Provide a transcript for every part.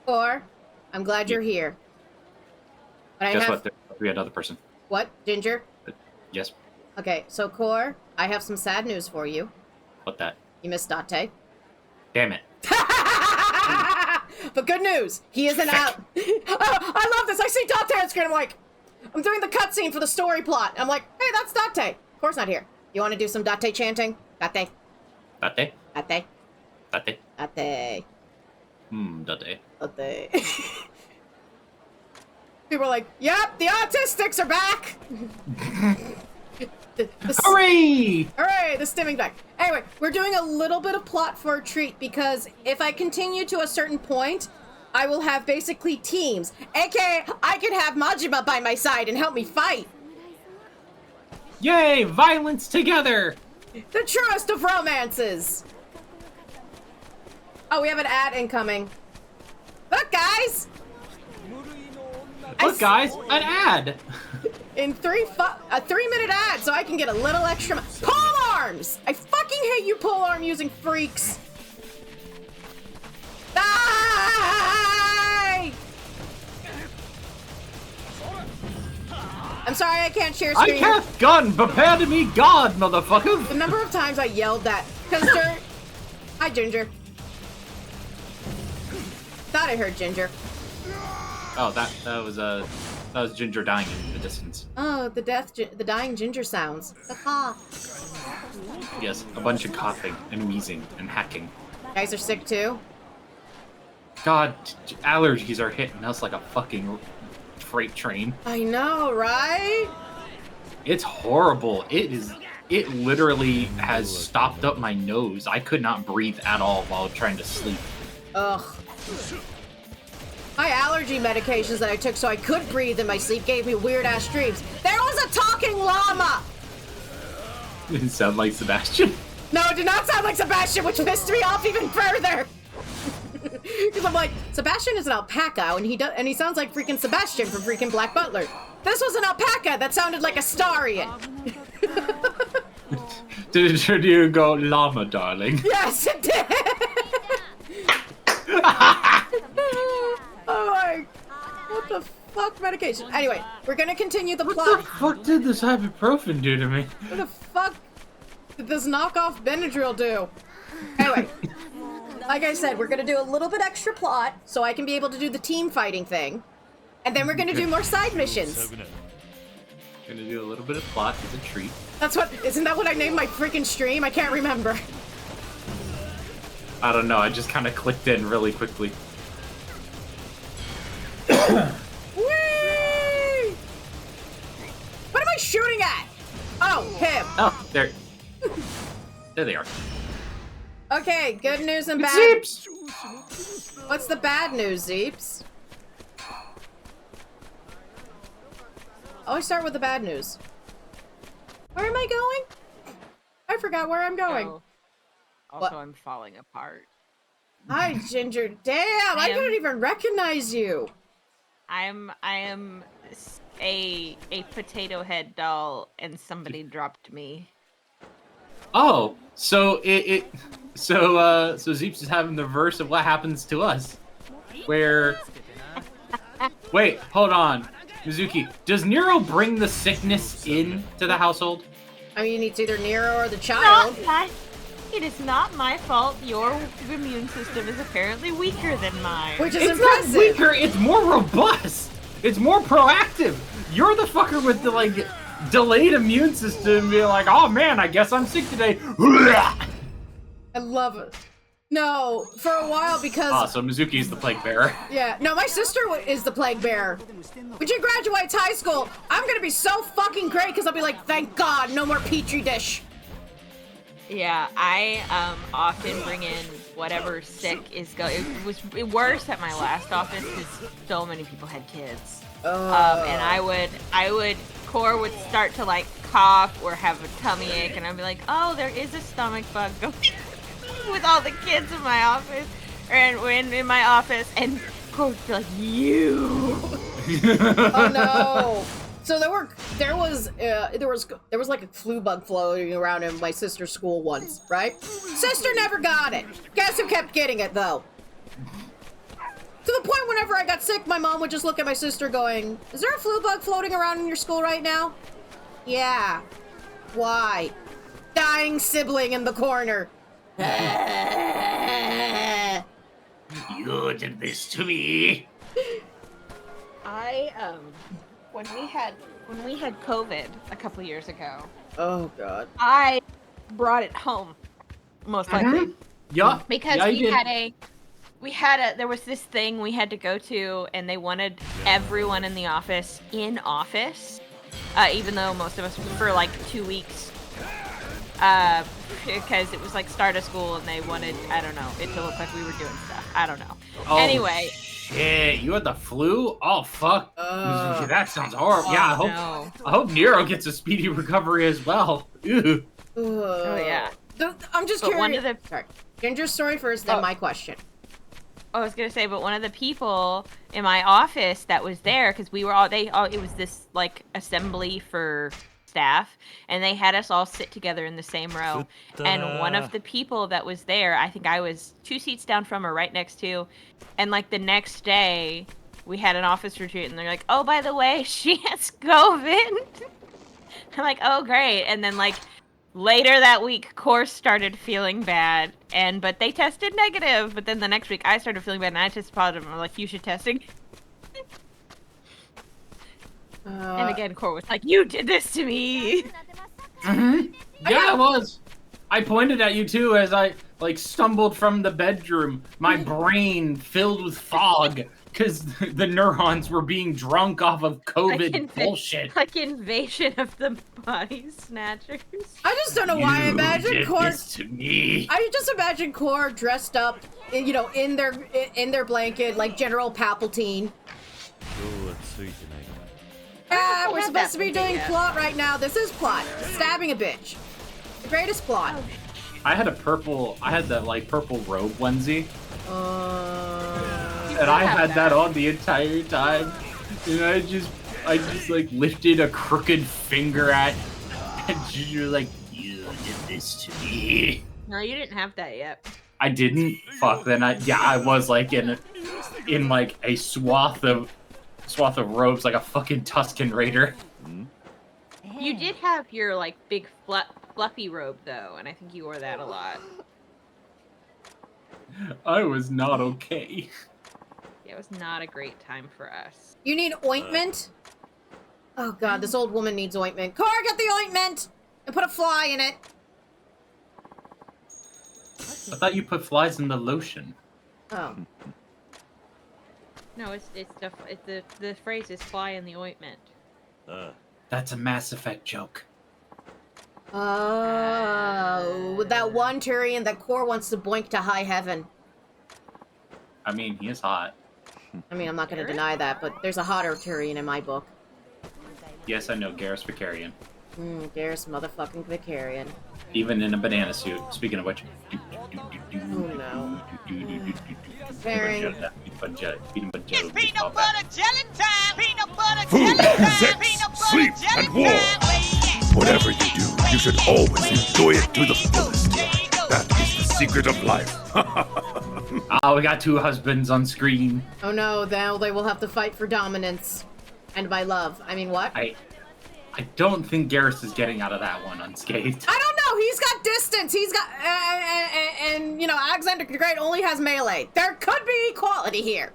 Or, I'm glad you're here. But Guess what? We had another person. What? Ginger? Yes. Okay, so Core, I have some sad news for you. What that? You missed Date. Damn it. But good news, he isn't out. Oh, I love this. I see Date on screen. I'm like, I'm doing the cutscene for the story plot. I'm like, hey, that's Date. Core's not here. You want to do some Date chanting? Date. Date? Date. Date? Date. Date. Date. People are like, yep, the autistics are back! Hooray! Hooray, the stimming back. Anyway, we're doing a little bit of plot for a treat because if I continue to a certain point, I will have basically teams. AKA, I could have Majima by my side and help me fight. Yay, violence together! The truest of romances. Oh, we have an ad incoming. Look, guys! Look, guys, an ad! In a 3-minute ad, so I can get a little extra. Pole arms! I fucking hate you pole arm using freaks. Die! I'm sorry, I can't share screen. I cast gun, prepare to meet God, motherfucker! The number of times I yelled that, because Hi, Ginger. Thought I heard Ginger. Oh, that was Ginger dying in the distance. Oh, the dying Ginger sounds. Ha. Yes, a bunch of coughing and wheezing and hacking. You guys are sick too? God, allergies are hitting us like a fucking freight train. I know, right? It's horrible. It literally has stopped up my nose. I could not breathe at all while trying to sleep. Ugh. My allergy medications that I took so I could breathe in my sleep gave me weird-ass dreams. There was a talking llama! Didn't sound like Sebastian. No, it did not sound like Sebastian, which pissed me off even further! Because I'm like, Sebastian is an alpaca, and he sounds like freaking Sebastian from freaking Black Butler. This was an alpaca that sounded like a starian. Did you go llama, darling? Yes, it did! Oh my, what the fuck medication? Anyway, we're gonna continue the plot. What the fuck did this ibuprofen do to me? What the fuck did this knockoff Benadryl do? Anyway, like I said, we're gonna do a little bit extra plot so I can be able to do the team fighting thing. And then we're gonna do more side missions. Gonna do a little bit of plot as a treat. Isn't that what I named my freaking stream? I can't remember. I don't know, I just kind of clicked in really quickly. Whee! What am I shooting at? Oh, him. Oh, there. There they are. Okay, good news and bad. Zeeps! What's the bad news, Zeeps? Always start with the bad news. Where am I going? I forgot where I'm going. Oh. Also, I'm falling apart. Hi, Ginger. Damn, I couldn't even recognize you. I am a potato head doll, and somebody dropped me. Oh, so so Zeeps is having the reverse of what happens to us, where. Wait, hold on, Mizuki. Does Nero bring the sickness in to the household? I mean, it's either Nero or the child. It is not my fault. Your immune system is apparently weaker than mine. Which is It's impressive. not weaker. It's more robust. It's more proactive. You're the fucker with the like delayed immune system, being like, oh man, I guess I'm sick today. I love it. No, for a while because... Ah, so Mizuki's the plague bearer. Yeah, no, my sister is the plague bearer. When she graduates high school, I'm gonna be so fucking great because I'll be like, thank God, no more Petri dish. Yeah, I often bring in whatever sick is going. It was worse at my last office because so many people had kids. And I would, Core would start to like cough or have a tummy ache, and I'd be like, oh, there is a stomach bug going with all the kids in my office, and in my office, and Core would be like, you. Oh no. So there was like a flu bug floating around in my sister's school once, right? Sister never got it. Guess who kept getting it though? To the point whenever I got sick, my mom would just look at my sister going, is there a flu bug floating around in your school right now? Yeah. Why? Dying sibling in the corner. You did this to me. When we had COVID a couple years ago. Oh God. I brought it home, most likely. Yeah. Because there was this thing we had to go to, and they wanted everyone in the office in office, even though most of us were for like 2 weeks, because it was like start of school, and they wanted, I don't know, it to look like we were doing stuff. I don't know. Oh, anyway. Shit, you had the flu? Oh fuck. That sounds horrible. Yeah, I hope Nero gets a speedy recovery as well. Ew. Oh yeah. I'm just curious. Sorry. Ginger's story first, then my question. I was gonna say, but one of the people in my office that was there, because we were all, it was this like assembly for staff, and they had us all sit together in the same row. And one of the people that was there, I think I was 2 seats down from her, right next to, and like the next day, we had an office retreat, and they're like, "Oh, by the way, she has COVID." I'm like, "Oh, great!" And then like later that week, course started feeling bad, but they tested negative. But then the next week, I started feeling bad, and I tested positive. I'm like, "You should testing." And again, Core was like, "You did this to me." Mm-hmm. Yeah, I was. I pointed at you too as I like stumbled from the bedroom, my brain filled with fog because the neurons were being drunk off of COVID bullshit. Like Invasion of the Body Snatchers. I just don't know why I imagine Core. This to me. I just imagine Core dressed up, you know, in their blanket like General Palpatine. We're supposed to be doing plot right now. This is plot. Stabbing a bitch. The greatest plot. I had the like purple robe onesie. And I had that on the entire time. And I just like lifted a crooked finger at, and you're like, "You did this to me." No, you didn't have that yet. I didn't? Fuck, then I was like in like a swath of robes like a fucking Tusken Raider. You did have your like big fluffy robe though, and I think you wore that a lot. I was not okay. Yeah, it was not a great time for us. You need ointment? Oh God, this old woman needs ointment. Core, get the ointment! And put a fly in it. I thought you put flies in the lotion. Oh. No, the phrase is "fly in the ointment." That's a Mass Effect joke. Oh, that one Turian that Core wants to boink to high heaven. I mean, he is hot. I mean, I'm not going to deny that, but there's a hotter Turian in my book. Yes, I know, Garrus Vicarian. Garrus motherfucking Vicarian. Even in a banana suit. Speaking of which. Oh no. It's peanut butter jelly time! Peanut butter Food, jelly time! sex, Peanut sleep, butter jelly and war. time! Whatever you do, you should always enjoy it to the fullest. That is the secret of life. Oh, we got 2 husbands on screen. Oh no, now they will have to fight for dominance. And my love. I mean, what? I don't think Garrus is getting out of that one unscathed. I don't know. He's got distance. He's got, and you know, Alexander the Great only has melee. There could be equality here.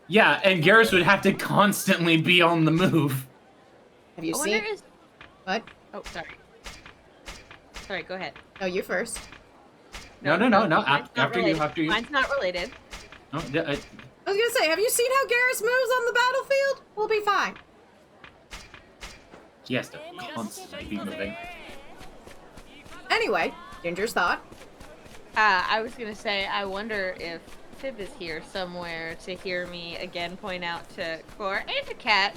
Yeah, and Garrus would have to constantly be on the move. Have you seen? What? Oh, sorry. Sorry, go ahead. Oh, No, you first. No. After you. Mine's not related. No, yeah, I was gonna say, have you seen how Garrus moves on the battlefield? We'll be fine. he has to constantly be moving. Anyway, Ginger's thought. I was gonna say, I wonder if Fib is here somewhere to hear me again point out to Core and to Cat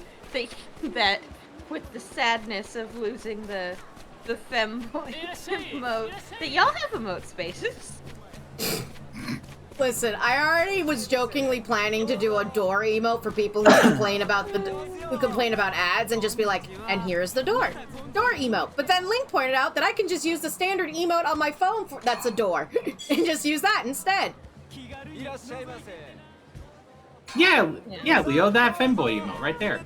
that with the sadness of losing the femboy emote, that y'all have emote spaces. Listen, I already was jokingly planning to do a door emote for people who complain about ads and just be like, and here's the door emote. But then Link pointed out that I can just use the standard emote on my phone that's a door and just use that instead. Yeah, Leo, that femboy emo right there.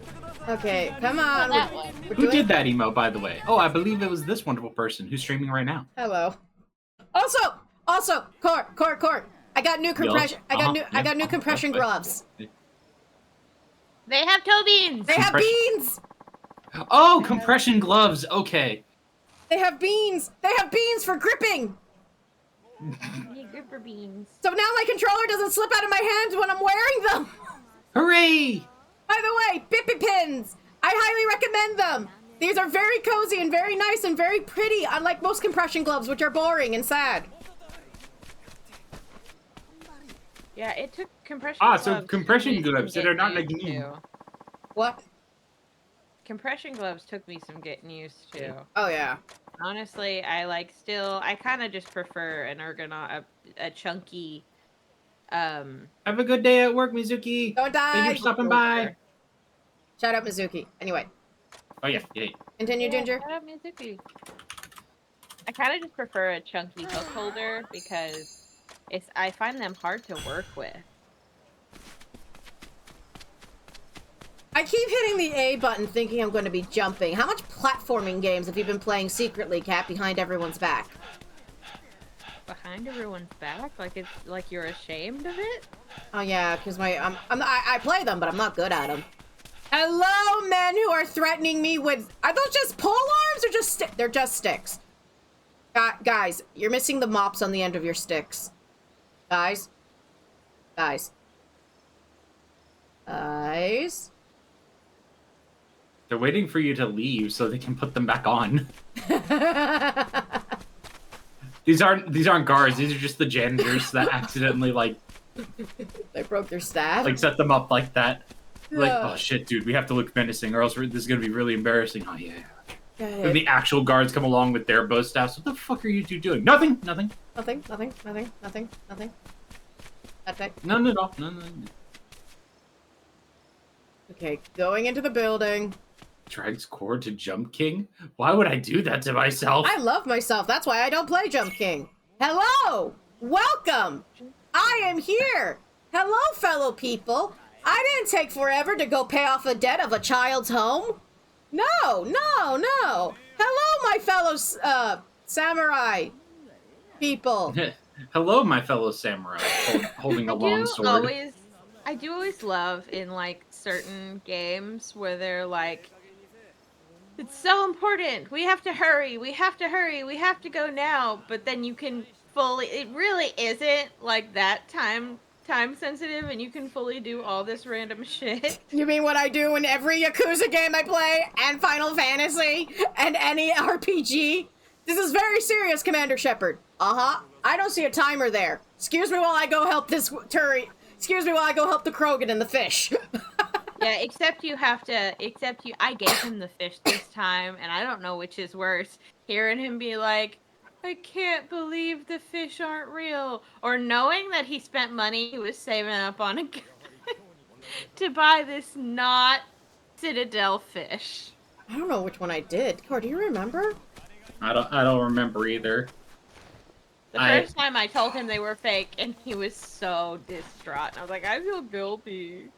Okay, come on. That one. Who did that emo, by the way? Oh, I believe it was this wonderful person who's streaming right now. Hello. Also, Court. I got new compression. I got new compression gloves. They have toe beans. They have beans. Oh, compression gloves. Okay. They have beans. They have beans for gripping. Gripper beans. So now my controller doesn't slip out of my hands when I'm wearing them. Hooray! By the way, Bippy pins. I highly recommend them. These are very cozy and very nice and very pretty, unlike most compression gloves, which are boring and sad. Yeah, it took compression gloves. gloves. So compression gloves that are not like new. What? Compression gloves took me some getting used to. Oh yeah. Honestly, I kind of just prefer an a chunky. Have a good day at work, Mizuki. Don't die. Thank you for stopping by. Shout out Mizuki. Anyway. Oh yeah. Continue, Ginger. Shout out Mizuki. I kind of just prefer a chunky hook holder because I find them hard to work with. I keep hitting the A button thinking I'm going to be jumping. How much platforming games have you been playing secretly, Cat, behind everyone's back? Behind everyone's back? Like it's like you're ashamed of it? Oh yeah, because I play them, but I'm not good at them. Hello, men who are threatening me with... Are those just pole arms or just they're just sticks? Guys, you're missing the mops on the end of your sticks. Guys. They're waiting for you to leave so they can put them back on. These aren't guards. These are just the janitors that accidentally They broke their staff. set them up like that. Like, oh shit, dude, we have to look menacing, or else this is gonna be really embarrassing. Oh yeah. And the actual guards come along with their bow staffs. What the fuck are you two doing? Nothing. Nothing. Okay. No. Okay, going into the building. Drags cord to Jump King? Why would I do that to myself? I love myself. That's why I don't play Jump King. Hello! Welcome! I am here! Hello, fellow people! I didn't take forever to go pay off the debt of a child's home. No. Hello, my fellow samurai people. Hello, my fellow samurai, holding a long sword. I do always love in like certain games where they're like, it's so important. We have to hurry. We have to go now. But then you can fully, it really isn't like that time sensitive and you can fully do all this random shit. You mean what I do in every Yakuza game I play and Final Fantasy and any RPG? This is very serious, Commander Shepard. I don't see a timer there. Excuse me while I go help this Turi. Excuse me while I go help the Krogan and the fish. Yeah, I gave him the fish this time, and I don't know which is worse. Hearing him be like, I can't believe the fish aren't real. Or knowing that he spent money he was saving up on a to buy this not Citadel fish. I don't know which one I did. Core, do you remember? I don't remember either. The first time I told him they were fake, and he was so distraught. And I was like, I feel guilty.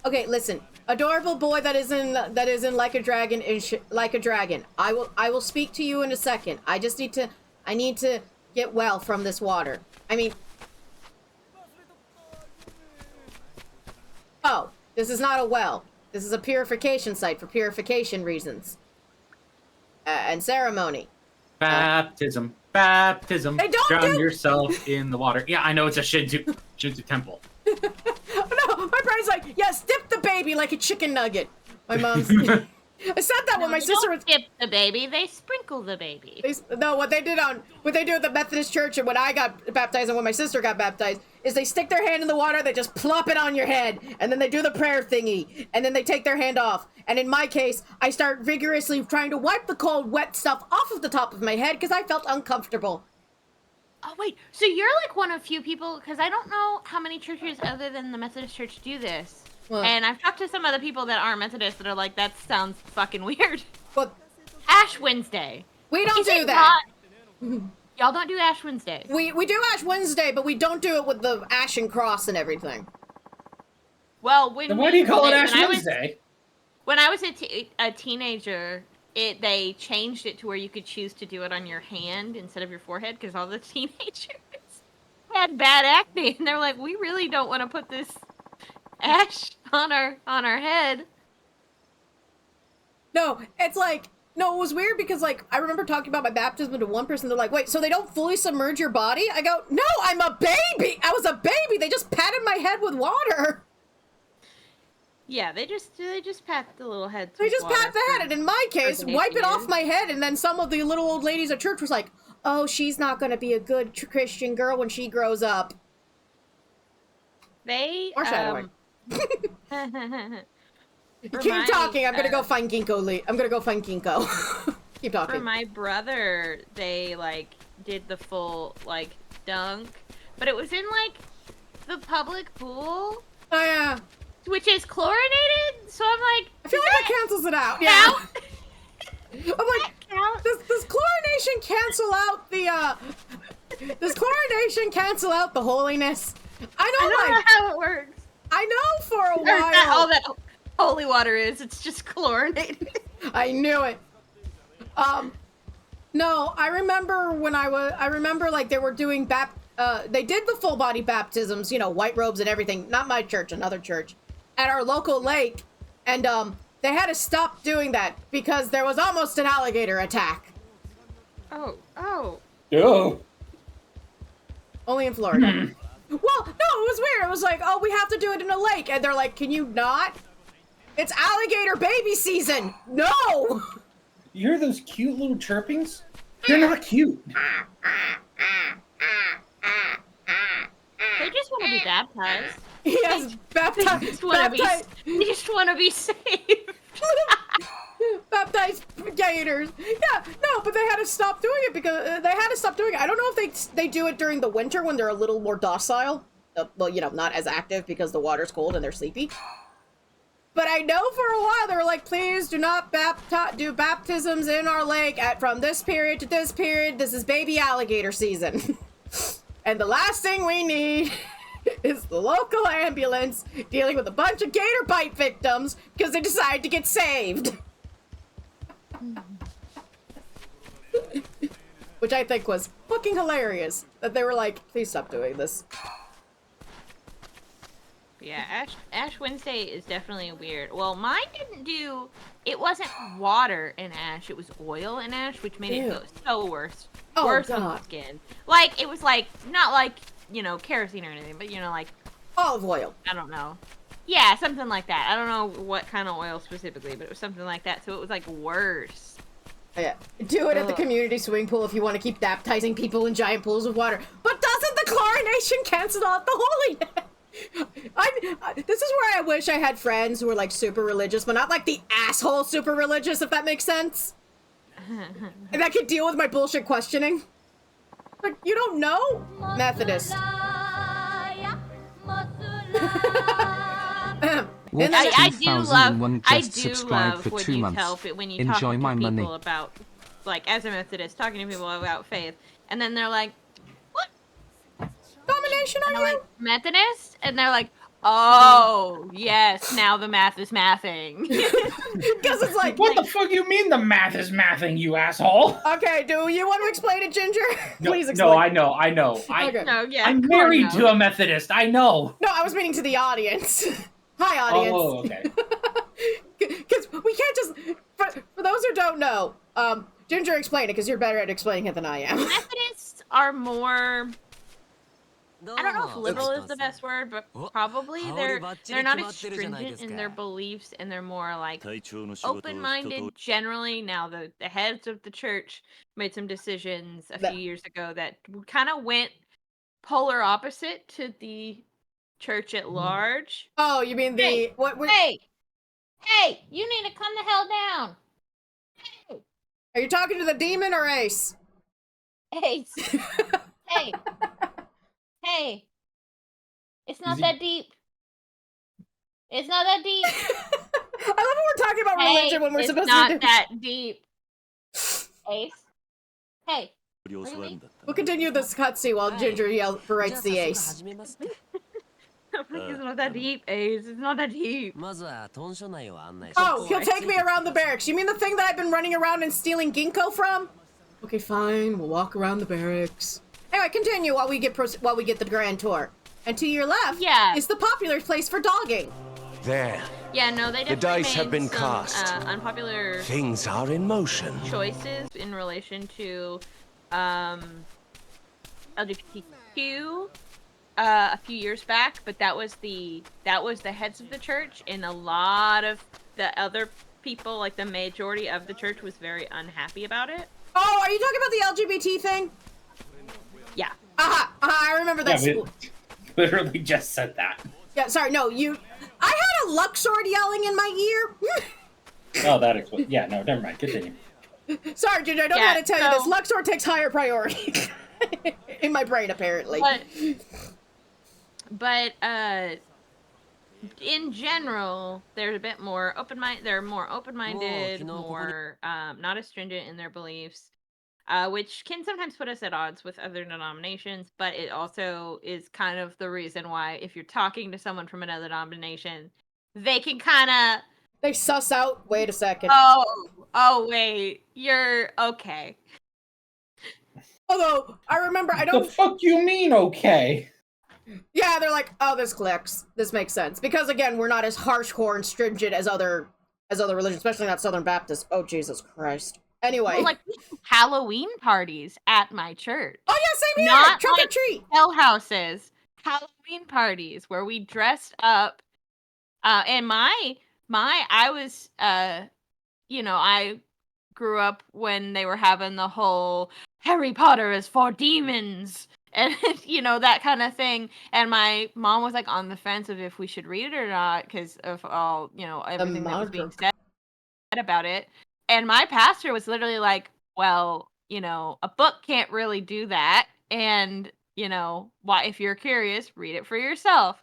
Okay, listen. Adorable boy that is in Like a Dragon Like a Dragon. I will speak to you in a second. I need to get well from this water. I mean, oh, this is not a well. This is a purification site for purification reasons. And ceremony. Baptism. Hey, Drown yourself in the water. Yeah, I know it's a Shinto temple. No, my brain's like, yes, dip the baby like a chicken nugget. My mom's... I said that when my sister was... dip the baby, they sprinkle the baby. What they do at the Methodist church and when I got baptized and when my sister got baptized is they stick their hand in the water, they just plop it on your head, and then they do the prayer thingy, and then they take their hand off. And in my case, I start vigorously trying to wipe the cold, wet stuff off of the top of my head because I felt uncomfortable. Oh, wait. So you're like one of few people, because I don't know how many churches other than the Methodist Church do this. What? And I've talked to some other people that aren't Methodist that are like, that sounds fucking weird. But Ash Wednesday. We don't do that. Yeah, Y'all don't do Ash Wednesday. We do Ash Wednesday, but we don't do it with the Ashen Cross and everything. Well, Then why do you call it Ash Wednesday? When I was a teenager, they changed it to where you could choose to do it on your hand instead of your forehead because all the teenagers had bad acne, and they're like, we really don't want to put this ash on our head. No, it's like, no, it was weird because, like, I remember talking about my baptism to one person. They're like, wait, so they don't fully submerge your body? I go, no, I'm a baby. I was a baby. They just patted my head with water. Yeah, they just pat the little head. They just pat the head, and in my case, wipe it off my head, and then some of the little old ladies at church was like, oh, she's not going to be a good Christian girl when she grows up. They, Foreshadowing. Keep my, talking. I'm gonna go find Ginkgo. I'm gonna go find Ginkgo. Keep talking. For my brother, they like did the full like dunk, but it was in like the public pool. Oh yeah. Which is chlorinated, so I'm like, I feel like that cancels it out. Yeah. I'm like, count? does chlorination cancel out the does chlorination cancel out the holiness? I don't know how it works. I know for a Or while. not all that holy water is. It's just chlorinated. I knew it. No, I remember when I remember like they were doing they did the full body baptisms, you know, white robes and everything. Not my church, another church, at our local lake, and they had to stop doing that because there was almost an alligator attack. Oh. Only in Florida. Well, no, it was weird. It was like, oh, we have to do it in a lake, and they're like, can you not? It's alligator baby season. No. You hear those cute little chirpings? They're not cute. They just want to be baptized. Yes, baptized. They just want to be saved. Baptized gators. Yeah, no, but they had to stop doing it because they had to stop doing it. I don't know if they do it during the winter when they're a little more docile. Well, you know, not as active because the water's cold and they're sleepy. But I know for a while they were like, please do not do baptisms in our lake from this period to this period. This is baby alligator season. And the last thing we need is the local ambulance dealing with a bunch of gator bite victims because they decided to get saved. Which I think was fucking hilarious. That they were like, please stop doing this. Yeah, Ash Wednesday is definitely weird. Well, mine it wasn't water in ash, it was oil in ash, which made it go so worse. Oh, worse God. on the skin. Like, it was like, not like, you know, kerosene or anything, but, you know, like... Olive oil. I don't know. Yeah, something like that. I don't know what kind of oil specifically, but it was something like that, so it was, like, worse. Yeah. Do it at the community swimming pool if you want to keep baptizing people in giant pools of water. But doesn't the chlorination cancel out the holiness? This is where I wish I had friends who were like super religious, but not like the asshole super religious, if that makes sense. And that could deal with my bullshit questioning. Like, you don't know? Methodist. I do love when you tell when you talk to people about, like, as a Methodist, talking to people about faith, and then they're like, what Domination are you? like, Methodist? And they're like, oh, yes, now the math is mathing. Because it's like, What the fuck you mean the math is mathing, you asshole? okay, do you want to explain it, Ginger? No, Please explain. no, I know. Okay. No, yeah, I'm come on married now. to a Methodist, I know. No, I was meaning to the audience. Hi, audience. Oh, okay. Because we can't just... For those who don't know, Ginger, explain it, because you're better at explaining it than I am. Methodists are more... I don't know if liberal is the best word, but probably they're not as stringent in their beliefs, and they're more like open-minded generally. Now the heads of the church made some decisions a few years ago that kind of went polar opposite to the church at large. Oh, you mean the... Hey, you need to come the hell down. Hey. Are you talking to the demon or Ace? Ace. Hey, it's not that deep. It's not that deep. I love when we're talking about religion when we're supposed to It's do... not that deep. Ace. Hey, We'll continue this cutscene while Ginger berates the ace. It's not that deep, Ace. It's not that deep. Oh, he'll take me around the barracks. You mean the thing that I've been running around and stealing ginkgo from? Okay, fine. We'll walk around the barracks. Anyway, continue while we get the grand tour. And to your left is the popular place for dogging. There. Yeah, no, they The definitely dice have been some, cast. Unpopular Things are in motion. choices in relation to LGBTQ a few years back, but that was the heads of the church, and a lot of the other people, like the majority of the church, was very unhappy about it. Oh, are you talking about the LGBT thing? Yeah. I remember that. Yeah, we literally just said that. Yeah, sorry, no, I had a Luxord yelling in my ear. Oh, that explains. Yeah, no, never mind. Continue. Sorry, Ginger, I don't know how to tell you this. Luxord takes higher priority in my brain, apparently. But in general, they're a bit more open-minded. They're more open-minded, more not as stringent in their beliefs, which can sometimes put us at odds with other denominations. But it also is kind of the reason why, if you're talking to someone from another denomination, they can kind of they suss out. Wait a second. Oh, wait, you're okay. Although I remember, I don't. The fuck you mean, okay? Yeah, they're like, oh, this clicks. This makes sense because again, we're not as hardcore and stringent as other religions, especially not Southern Baptists. Oh, Jesus Christ. Anyway, Well, like Halloween parties at my church. Oh yeah, same here. Not Trick or like treat. hell houses. Halloween parties where we dressed up. And I was I grew up when they were having the whole Harry Potter is for demons and that kind of thing. And my mom was like on the fence of if we should read it or not because of all everything that was being said about it. And my pastor was literally like, well, a book can't really do that. And, why, if you're curious, read it for yourself.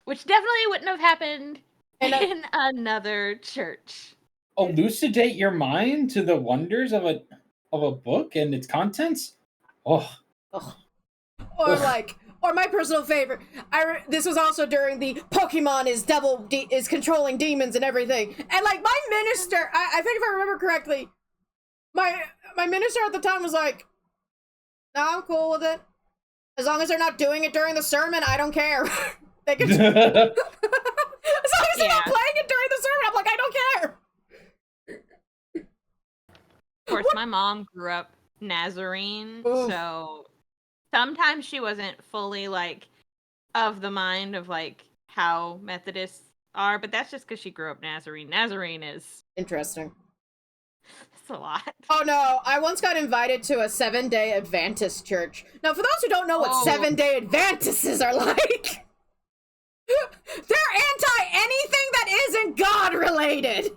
Which definitely wouldn't have happened in another church. Elucidate your mind to the wonders of a book and its contents? Oh. Or my personal favorite. This was also during the Pokemon is controlling demons and everything. And like my minister, I think if I remember correctly, my minister at the time was like, "No, I'm cool with it. As long as they're not doing it during the sermon, I don't care." They can. As long as they're not playing it during the sermon, I'm like, I don't care. Of course, my mom grew up Nazarene, so sometimes she wasn't fully like of the mind of like how Methodists are, but that's just because she grew up Nazarene. Nazarene is interesting. It's a lot. Oh no, I once got invited to a 7-day Adventist church. Now, for those who don't know what 7-day Adventists are like, they're anti-anything that isn't God related.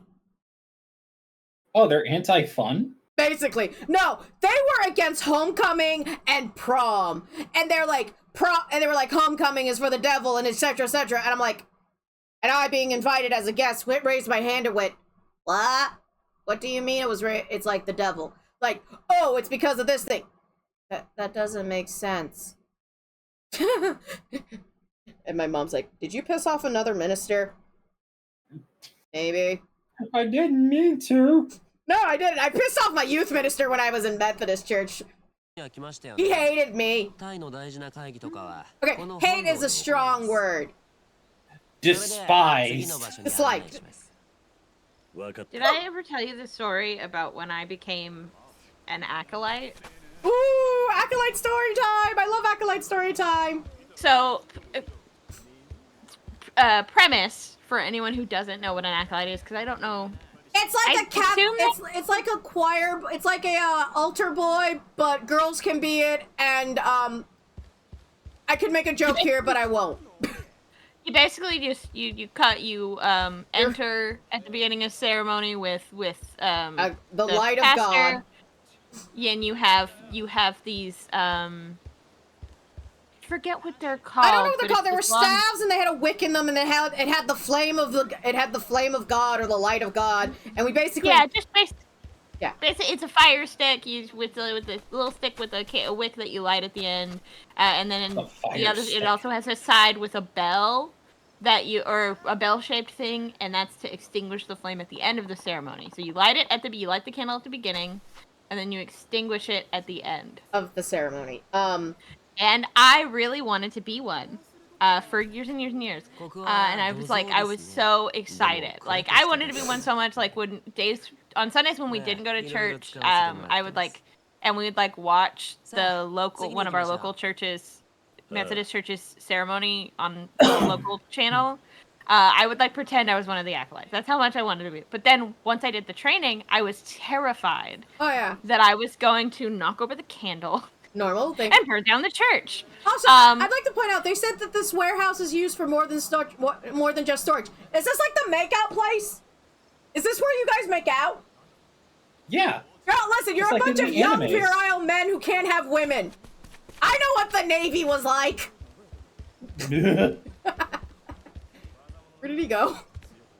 Oh, they're anti-fun? Basically. No, they were against homecoming and prom. And they're like, they were like, homecoming is for the devil and etc, etc. And I'm like, and I being invited as a guest, raised my hand and went, what? What do you mean it's like the devil? Like, oh, it's because of this thing. That doesn't make sense. And my mom's like, did you piss off another minister? Maybe. I didn't mean to. No, I didn't. I pissed off my youth minister when I was in Methodist church. He hated me. Okay, hate is a strong word. Despised. Disliked. Did I ever tell you the story about when I became an acolyte? Ooh, acolyte story time! I love acolyte story time. So, premise for anyone who doesn't know what an acolyte is, because I don't know. It's like it's like a choir. It's like a altar boy, but girls can be it. And I could make a joke here, but I won't. You basically just enter at the beginning of ceremony with the light pastor, of God. Yeah, and you have these I forget what they're called. I don't know what they're called. There were staves, and they had a wick in them, and it had the flame of God or the light of God, and we basically Yeah. Basically, it's a fire stick used with the little stick with a wick that you light at the end, and then the other. It also has a side with a bell or a bell-shaped thing, and that's to extinguish the flame at the end of the ceremony. So you light the candle at the beginning, and then you extinguish it at the end of the ceremony. And I really wanted to be one. For years and years and years. And I was so excited. Like, I wanted to be one so much, like, on Sundays when we didn't go to church, I would, and we would, watch one of our local churches, Methodist churches ceremony on the local channel. I would, pretend I was one of the acolytes. That's how much I wanted to be. But then, once I did the training, I was terrified. Oh, yeah. That I was going to knock over the candle. Normal thing. And burn down the church. Also, I'd like to point out, they said that this warehouse is used for more than just storage. Is this like the makeout place? Is this where you guys make out? Yeah. Girl, listen, you're a bunch of young, virile men who can't have women. I know what the Navy was like. Where did he go?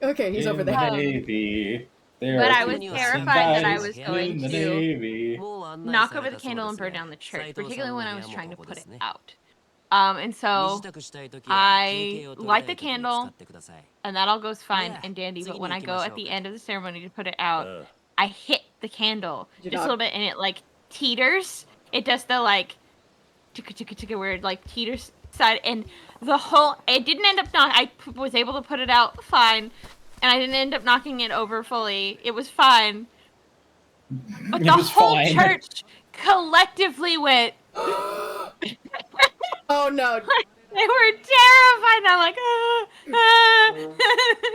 Okay, he's over there. Navy. But I was terrified that I was going to knock over the candle and burn down the church, particularly when I was trying to put it out. And so I light the candle, and that all goes fine and dandy. But when I go at the end of the ceremony to put it out, I hit the candle just a little bit, and it teeters. It does the weird teeters side, and it didn't end up I was able to put it out fine. And I didn't end up knocking it over fully. It was fine. But the whole church collectively went... Oh, no. They were terrified. And I'm like,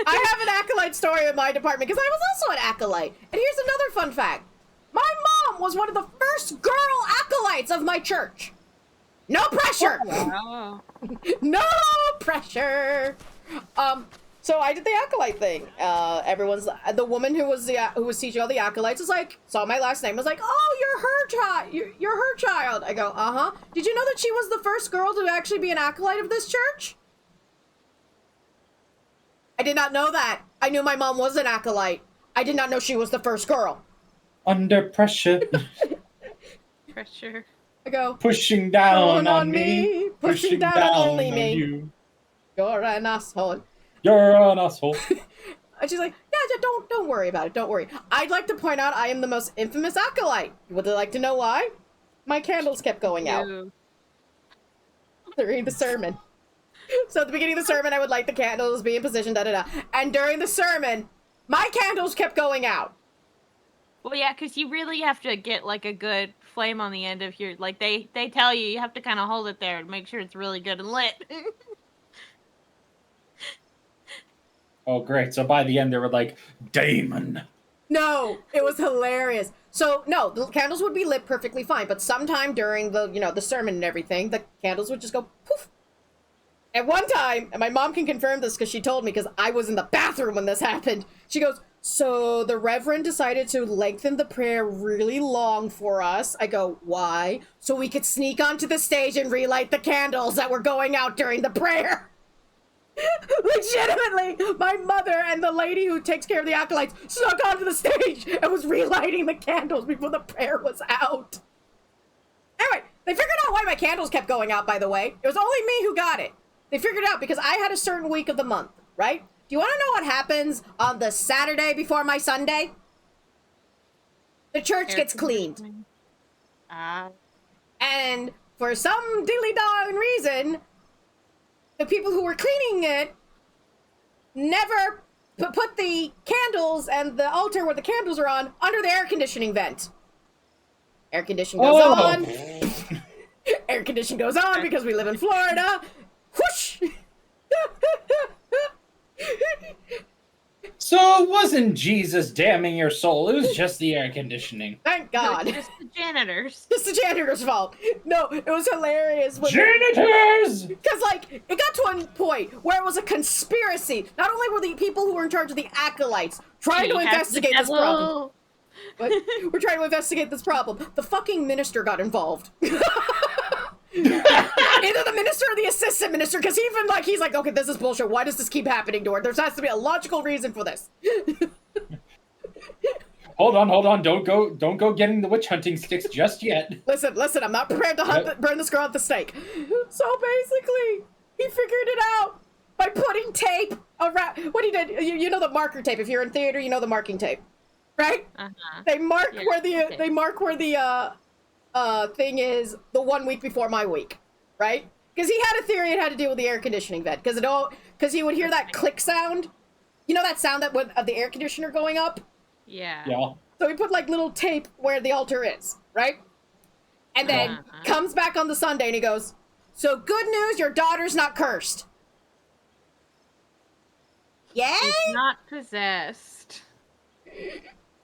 I have an acolyte story in my department, because I was also an acolyte. And here's another fun fact. My mom was one of the first girl acolytes of my church. No pressure! Oh, wow. No pressure! So I did the acolyte thing. The woman who was teaching all the acolytes was saw my last name, was like, oh, you're her child. I go, uh-huh. Did you know that she was the first girl to actually be an acolyte of this church? I did not know that. I knew my mom was an acolyte. I did not know she was the first girl. Under pressure. Pressure. I go, pushing down on me. Pushing down on only me. You. You're an asshole. You're an asshole. And she's like, yeah, don't worry about it. Don't worry. I'd like to point out I am the most infamous acolyte. Would they like to know why? My candles kept going out during the sermon. So at the beginning of the sermon, I would light the candles, be in position, da-da-da. And during the sermon, my candles kept going out. Well, yeah, because you really have to get, a good flame on the end of your... they tell you have to kind of hold it there and make sure it's really good and lit. Oh, great. So by the end, they were like, Damon. No, it was hilarious. So, no, the candles would be lit perfectly fine, but sometime during the sermon and everything, the candles would just go poof. At one time, and my mom can confirm this because she told me, because I was in the bathroom when this happened, she goes, so the Reverend decided to lengthen the prayer really long for us. I go, why? So we could sneak onto the stage and relight the candles that were going out during the prayer. Legitimately, my mother and the lady who takes care of the acolytes snuck onto the stage and was relighting the candles before the prayer was out. Anyway, they figured out why my candles kept going out, by the way. It was only me who got it. They figured it out because I had a certain week of the month, right? Do you want to know what happens on the Saturday before my Sunday? The church gets cleaned. And for some dilly-dong reason, the people who were cleaning it never put the candles and the altar where the candles are on under the air conditioning vent. Air conditioning goes on. Air conditioning goes on because we live in Florida. Whoosh! So it wasn't Jesus damning your soul, it was just the air conditioning. Thank God. No, just the janitors. It's the janitor's fault. No, it was hilarious. Janitors! Because, it got to a point where it was a conspiracy. Not only were the people who were in charge of the acolytes trying to investigate this problem. But we're trying to investigate this problem. The fucking minister got involved. Either the minister or the assistant minister, because he's like, okay, this is bullshit. Why does this keep happening to her? There has to be a logical reason for this. Hold on. Don't go getting the witch hunting sticks just yet. Listen, I'm not prepared to burn this girl at the stake. So basically, he figured it out by putting tape around. What he did, you know the marker tape. If you're in theater, you know the marking tape, right? They mark where the thing is the 1 week before my week, right? Because he had a theory it had to do with the air conditioning vent. Because he would hear that click sound. You know that sound of the air conditioner going up? Yeah. So he put like little tape where the altar is, right? And then comes back on the Sunday and he goes, "So good news, your daughter's not cursed." Yay? She's not possessed.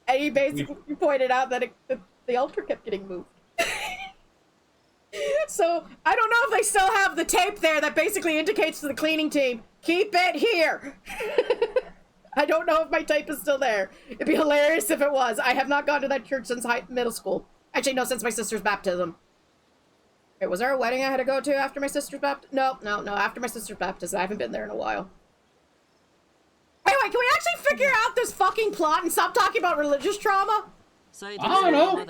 And he basically pointed out that the altar kept getting moved. So I don't know if they still have the tape there that basically indicates to the cleaning team, keep it here. I don't know if my tape is still there. It'd be hilarious if it was. I have not gone to that church since middle school. Actually, no, since my sister's baptism. Wait, was there a wedding I had to go to after my sister's baptism? No, after my sister's baptism. I haven't been there in a while. Anyway, can we actually figure out this fucking plot and stop talking about religious trauma? I don't know.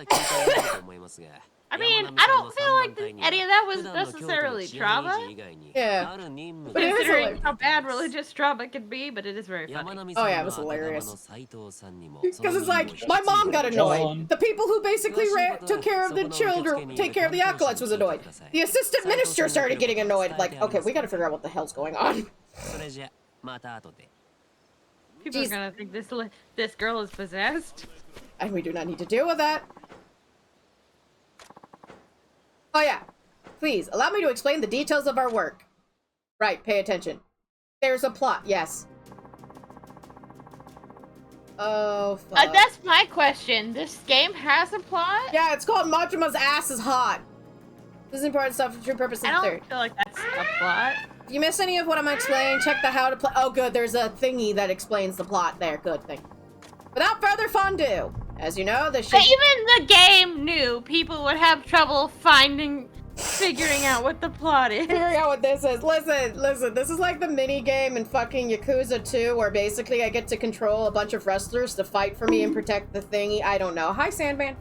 I mean, I don't feel like any of that was necessarily trauma. Yeah. But it Considering how bad religious trauma can be, but it is very funny. Oh yeah, it was hilarious. Because it's like, my mom got annoyed. The people who basically took care of the children, take care of the acolytes was annoyed. The assistant minister started getting annoyed. Like, okay, we gotta figure out what the hell's going on. People are gonna think this girl is possessed. And we do not need to deal with that. Oh yeah. Please, allow me to explain the details of our work. Right, pay attention. There's a plot, yes. Oh, fuck. That's my question. This game has a plot? Yeah, it's called Majima's Ass is Hot. This is important stuff for true purpose in I third. don't feel like that's a plot. If you miss any of what I'm explaining, check the how to play. Oh, good, there's a thingy that explains the plot there. Good thing. Without further ado, as you know, the shit. Even the game knew people would have trouble figuring out what the plot is. Figuring out what this is. Listen, this is like the mini game in fucking Yakuza 2 where basically I get to control a bunch of wrestlers to fight for me and protect the thingy. I don't know. Hi, Sandman.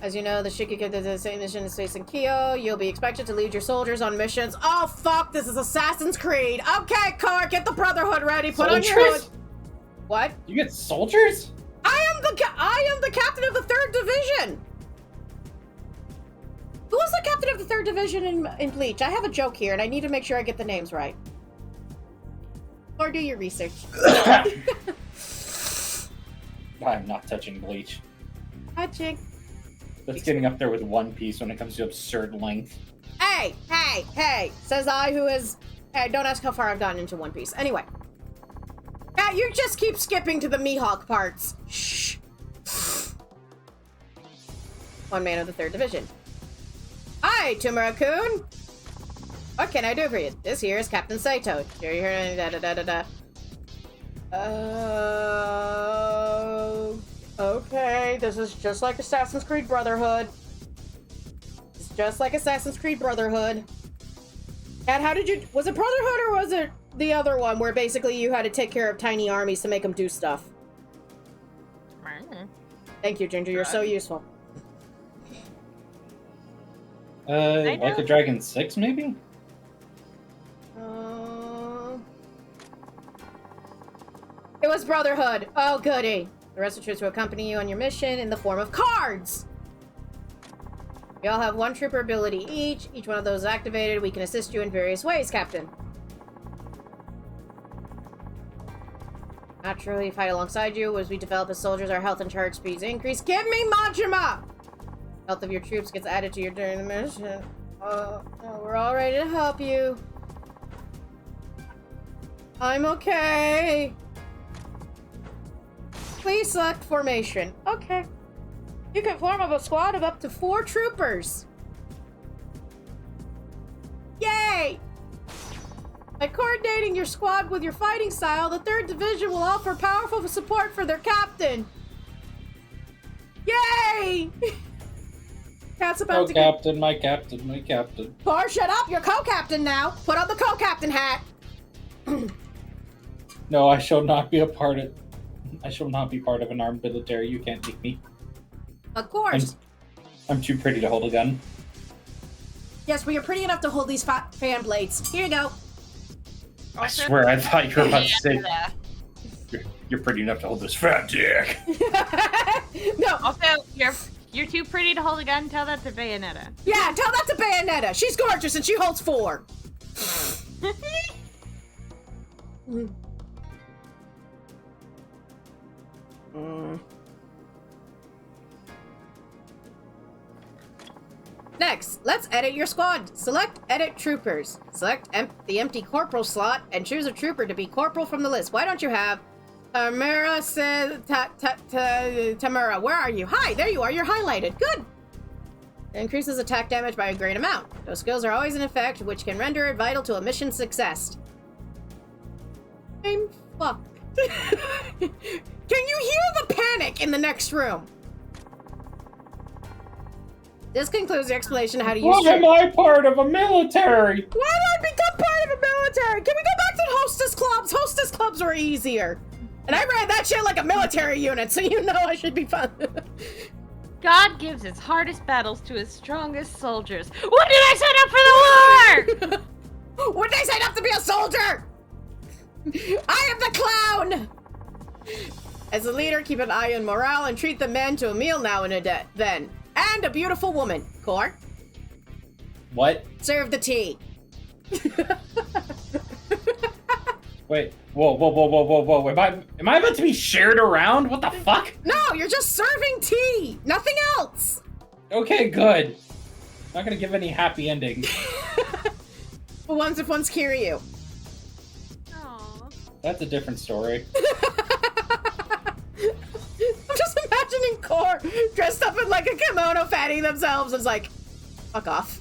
As you know, the Shikika did the same mission is facing Kyo. You'll be expected to lead your soldiers on missions. Oh, fuck, this is Assassin's Creed. Okay, Car, get the Brotherhood ready. Put on your hood. What? You get soldiers? I am the captain of the 3rd Division. Who was the captain of the 3rd Division in Bleach? I have a joke here, and I need to make sure I get the names right. Or do your research. I'm not touching Bleach. Touching. That's getting up there with One Piece when it comes to absurd length. Hey! Says I who is... Hey, don't ask how far I've gotten into One Piece. Anyway. Yeah, you just keep skipping to the Mihawk parts. Shh. One man of the 3rd Division. Hi, Tumura-kun! What can I do for you? This here is Captain Saito. Here you hear da-da-da-da-da. Okay, this is just like Assassin's Creed Brotherhood. It's just like Assassin's Creed Brotherhood. And how did you... Was it Brotherhood or was it the other one where basically you had to take care of tiny armies to make them do stuff? Thank you, Ginger. You're so useful. Like a Dragon 6, maybe? It was Brotherhood. Oh, goody. The rest of the troops will accompany you on your mission in the form of cards. We all have 1 trooper ability each. Each one of those is activated. We can assist you in various ways, Captain. Naturally, fight alongside you. As we develop as soldiers, our health and charge speeds increase. Give me Majima! Health of your troops gets added to your during the mission. We're all ready to help you. I'm okay. Please select formation. Okay. You can form up a squad of up to 4 troopers. Yay! By coordinating your squad with your fighting style, the 3rd Division will offer powerful support for their captain. Yay! Cat's about to captain, my captain, my captain. Bar, shut up! You're co-captain now! Put on the co-captain hat! No, I shall not be a part I shall not be part of an armed military. You can't take me. Of course. I'm too pretty to hold a gun. Yes, well, you're pretty enough to hold these fat fan blades. Here you go. I swear, I thought you were about to say you're pretty enough to hold this fat dick. No. Also, you're too pretty to hold a gun. Tell that to Bayonetta. Yeah, tell that to Bayonetta. She's gorgeous and she holds 4. Next, let's edit your squad. Select Edit Troopers. Select the empty corporal slot and choose a trooper to be corporal from the list. Why don't you have Tamara Tamara? Where are you? Hi, there you are. You're highlighted. Good. It increases attack damage by a great amount. Those skills are always in effect, which can render it vital to a mission success. I'm fucked. Can you hear the panic in the next room? This concludes the explanation of how to use. Why am I part of a military? Why did I become part of a military? Can we go back to hostess clubs? Hostess clubs were easier. And I ran that shit like a military unit, so you know I should be fun. God gives his hardest battles to his strongest soldiers. What did I sign up for the war? When did I sign up to be a soldier? I am the clown! As a leader, keep an eye on morale and treat the men to a meal now and then. And a beautiful woman. Core? What? Serve the tea. Wait, whoa. Am I about to be shared around? What the fuck? No, you're just serving tea. Nothing else. Okay, good. Not gonna give any happy endings. But one's if one's Kiryu. Aww. That's a different story. I'm just imagining Core dressed up in like a kimono fatting themselves and it's like, fuck off.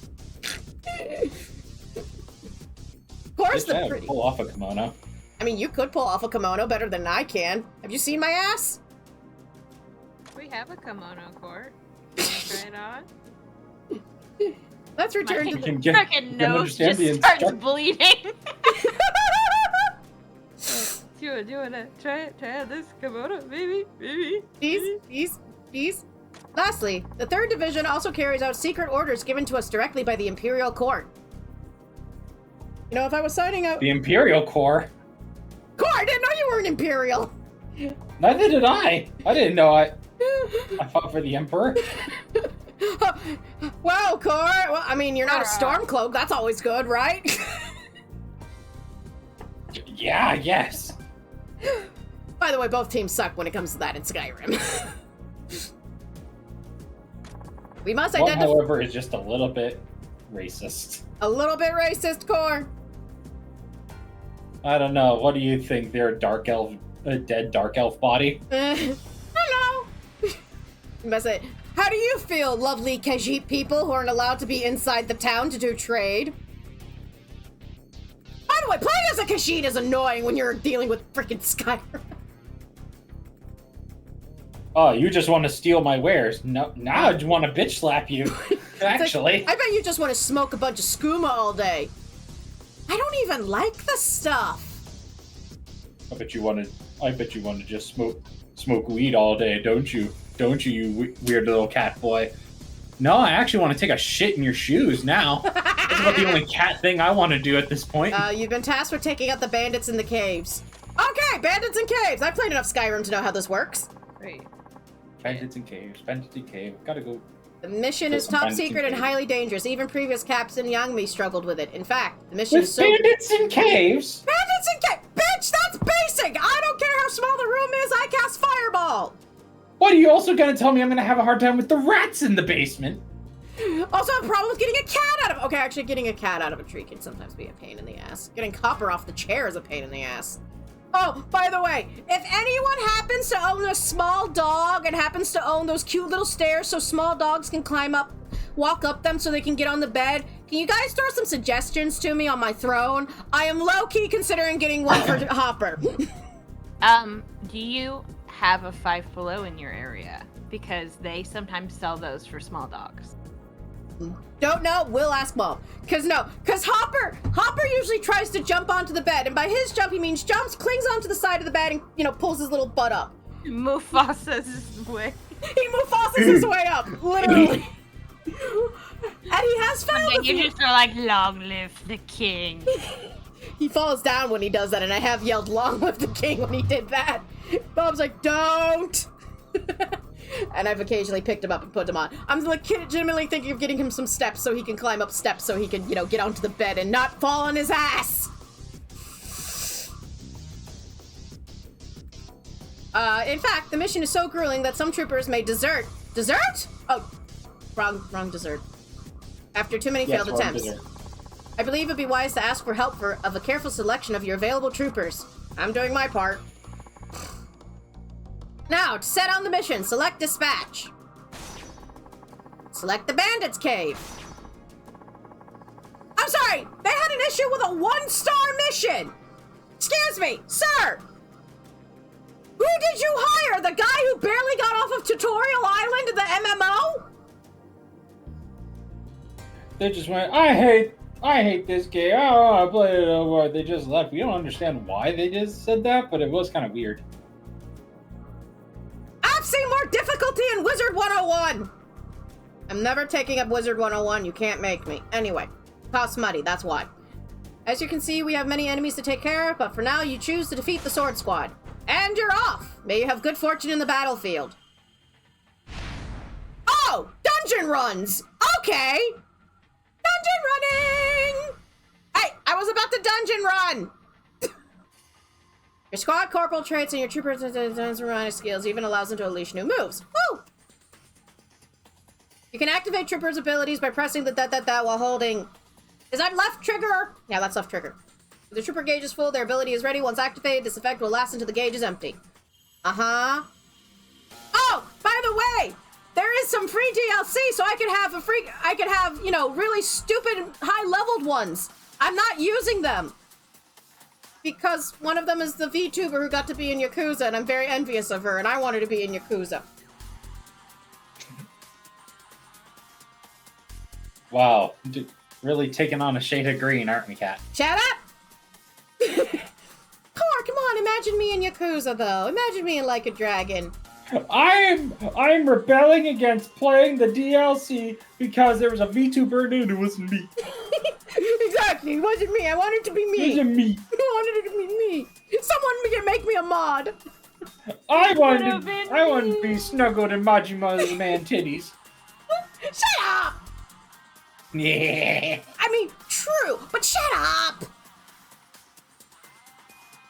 Core's the pretty. Pull off a kimono. I mean, you could pull off a kimono better than I can. Have you seen my ass? We have a kimono court. Try it on. Let's return to the... Fucking nose just starts bleeding. Do you wanna try this kimono, baby? Please. Lastly, the 3rd Division also carries out secret orders given to us directly by the Imperial Court. You know, if I was signing out... The Imperial Corps? Core, I didn't know you were an Imperial! Neither did I. I didn't know I fought for the Emperor. Well, Core, well, I mean, you're not a Stormcloak. That's always good, right? Yeah, I guess. By the way, both teams suck when it comes to that in Skyrim. We must identify... however, is just a little bit racist. A little bit racist, Core. I don't know. What do you think? They're a dead dark elf body? I don't know. You must say, how do you feel, lovely Khajiit people who aren't allowed to be inside the town to do trade? By the way, playing as a Khajiit is annoying when you're dealing with freaking Skyrim. Oh, you just want to steal my wares. No, now I just want to bitch slap you. Actually. Like, I bet you just want to smoke a bunch of skooma all day. I don't even like the stuff. I bet you want to just smoke weed all day, don't you? Don't you, you weird little cat boy? No, I actually want to take a shit in your shoes now. That's about the only cat thing I want to do at this point. You've been tasked with taking out the bandits in the caves. Okay, bandits in caves. I've played enough Skyrim to know how this works. Great. Bandits in caves. Gotta go. The mission is top secret and highly dangerous. Even previous Captain Yangmi struggled with it. In fact, the mission is so... bandits in caves? Bandits in caves! Bitch, that's basic! I don't care how small the room is, I cast Fireball! What, are you also gonna tell me I'm gonna have a hard time with the rats in the basement? Also, a problem with getting a cat out of... Okay, actually, getting a cat out of a tree can sometimes be a pain in the ass. Getting copper off the chair is a pain in the ass. Oh, by the way, if anyone happens to own a small dog and happens to own those cute little stairs so small dogs can walk up them so they can get on the bed, can you guys throw some suggestions to me on my throne? I am low-key considering getting one for Hopper. Do you have a Five Below in your area? Because they sometimes sell those for small dogs. Don't know, we'll ask Mom. Cause Hopper usually tries to jump onto the bed, and by his jump he means jumps, clings onto the side of the bed, and pulls his little butt up. Mufasa's way. He Mufasa's his way up, literally. And he has found And you just are like, long live the king. He falls down when he does that, and I have yelled long live the king when he did that. Bob's like, don't! And I've occasionally picked him up and put him on. I'm like legitimately thinking of getting him some steps so he can climb up steps so he can, you know, get onto the bed and not fall on his ass! In fact, the mission is so grueling that some troopers may desert. Desert? Oh, wrong desert. After too many failed attempts. I believe it'd be wise to ask for help of a careful selection of your available troopers. I'm doing my part. Now, to set on the mission, select dispatch. Select the bandits cave. I'm sorry, they had an issue with a 1-star mission. Excuse me, sir. Who did you hire? The guy who barely got off of Tutorial Island in the MMO? They just went, I hate this game. Oh, I played it over. They just left. We don't understand why they just said that, but it was kind of weird. I've seen more difficulty in Wizard 101. I'm never taking up Wizard 101. You can't make me. Anyway, costs money. That's why. As you can see, we have many enemies to take care of, but for now, you choose to defeat the Sword Squad. And you're off! May you have good fortune in the battlefield. Oh! Dungeon runs! Okay! Dungeon running! Hey, I was about to dungeon run! Your squad corporal traits and your troopers' skills even allows them to unleash new moves. Woo! You can activate troopers' abilities by pressing the that while holding... Is that left trigger? Yeah, that's left trigger. If the trooper gauge is full, their ability is ready. Once activated, this effect will last until the gauge is empty. Uh-huh. Oh, by the way, there is some free DLC, so I could have, you know, really stupid high-leveled ones. I'm not using them. Because one of them is the VTuber who got to be in Yakuza, and I'm very envious of her, and I wanted to be in Yakuza. Wow. Really taking on a shade of green, aren't we, Kat? Shut up! Come on, imagine me in Yakuza, though. Imagine me in Like a Dragon. I'm rebelling against playing the DLC because there was a VTuber and it wasn't me. Exactly, it wasn't me. I wanted to be me. It wasn't me. I wanted it to be me. Someone make me a mod. I wanted to be snuggled in Majima's man titties. Shut up! Yeah. I mean, true, but shut up!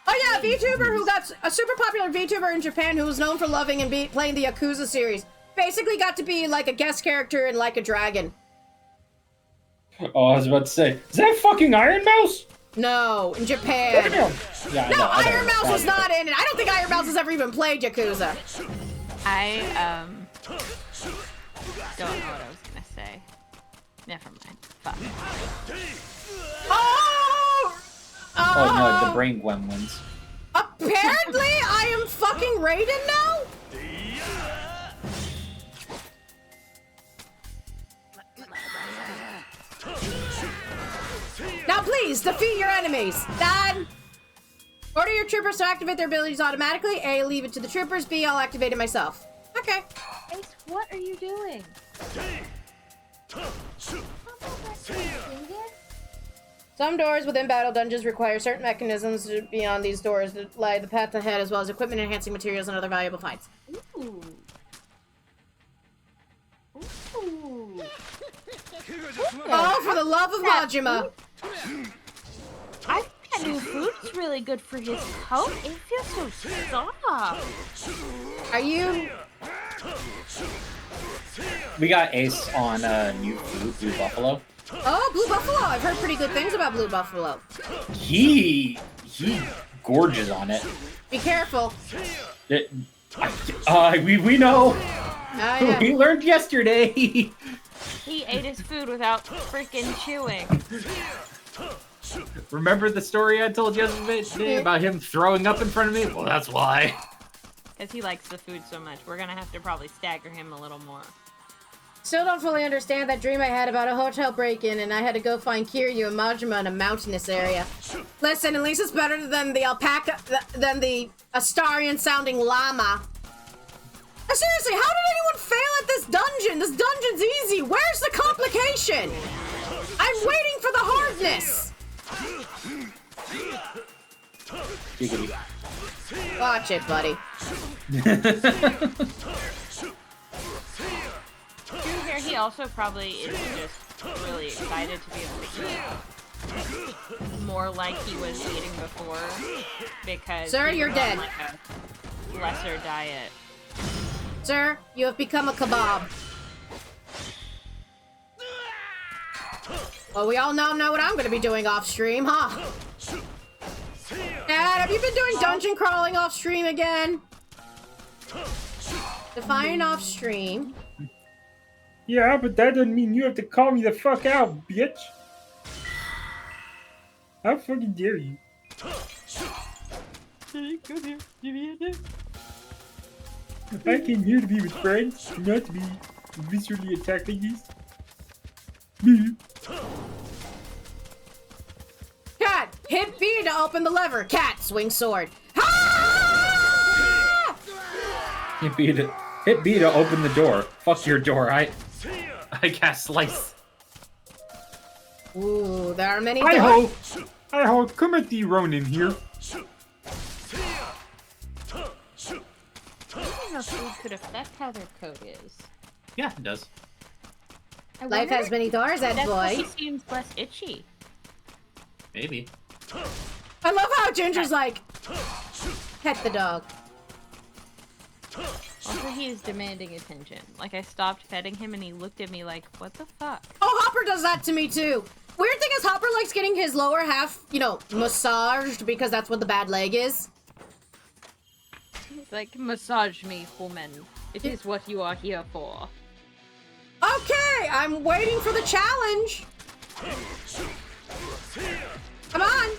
Oh yeah, VTuber who got a super popular VTuber in Japan who was known for loving and playing the Yakuza series. Basically got to be like a guest character in Like a Dragon. Oh, I was about to say, is that fucking Iron Mouse? No, in Japan. Yeah, no, Iron Mouse was not in it. I don't think Iron Mouse has ever even played Yakuza. I don't know what I was gonna say. Never mind. Fuck. Oh no, the brain gremlins. Apparently, I am fucking Raiden now? Now please, defeat your enemies. Dad! Order your troopers to activate their abilities automatically. A, leave it to the troopers. B, I'll activate it myself. Okay. Ace, what are you doing? Some doors within battle dungeons require certain mechanisms beyond these doors that lie the path ahead, as well as equipment enhancing materials and other valuable finds. Ooh. Ooh. Oh, for the love of Majima! I think that new food's really good for his coat. It feels so soft. Are you... We got Ace on new food, Blue Buffalo. Oh, Blue Buffalo! I've heard pretty good things about Blue Buffalo. He gorges on it. Be careful. We know. Yeah. We learned yesterday. He ate his food without freaking chewing. Remember the story I told you yesterday about him throwing up in front of me? Well, that's why. Because he likes the food so much. We're gonna have to probably stagger him a little more. Still don't fully understand that dream I had about a hotel break-in and I had to go find Kiryu and Majima in a mountainous area. Listen, at least it's better than the alpaca, than the Astarian-sounding llama Seriously, how did anyone fail at this dungeon? This dungeon's easy. Where's the complication? I'm waiting for the hardness. Giggity. Watch it, buddy. True here, he also probably is just really excited to be able to eat more like he was eating before, because Sir, he you're was on, dead. like, a lesser diet. Sir, you have become a kebab. Well, we all now know what I'm going to be doing off stream, huh? Dad, have you been doing dungeon crawling off stream again? Define off stream. Yeah, but that doesn't mean you have to call me the fuck out, bitch. How fucking dare you? I came here to be with friends, not to be viscerally attacked like this. Cat, hit B to open the lever. Cat, swing sword. Ah! Hit B to open the door. Fuck your door. I cast slice. Ooh, there are many Hi doors. ho! Hi ho! Come at the Ronin here. I don't know if food could affect how their coat is. Yeah, it does. I Life wonder has many doors, Ed that's why boy. he seems less itchy. Maybe. I love how Ginger's like, pet the dog. Also, he is demanding attention. Like, I stopped petting him and he looked at me like, what the fuck? Oh, Hopper does that to me too. Weird thing is Hopper likes getting his lower half, you know, massaged because that's what the bad leg is. It's like, massage me, woman. It is what you are here for. Okay, I'm waiting for the challenge. Come on.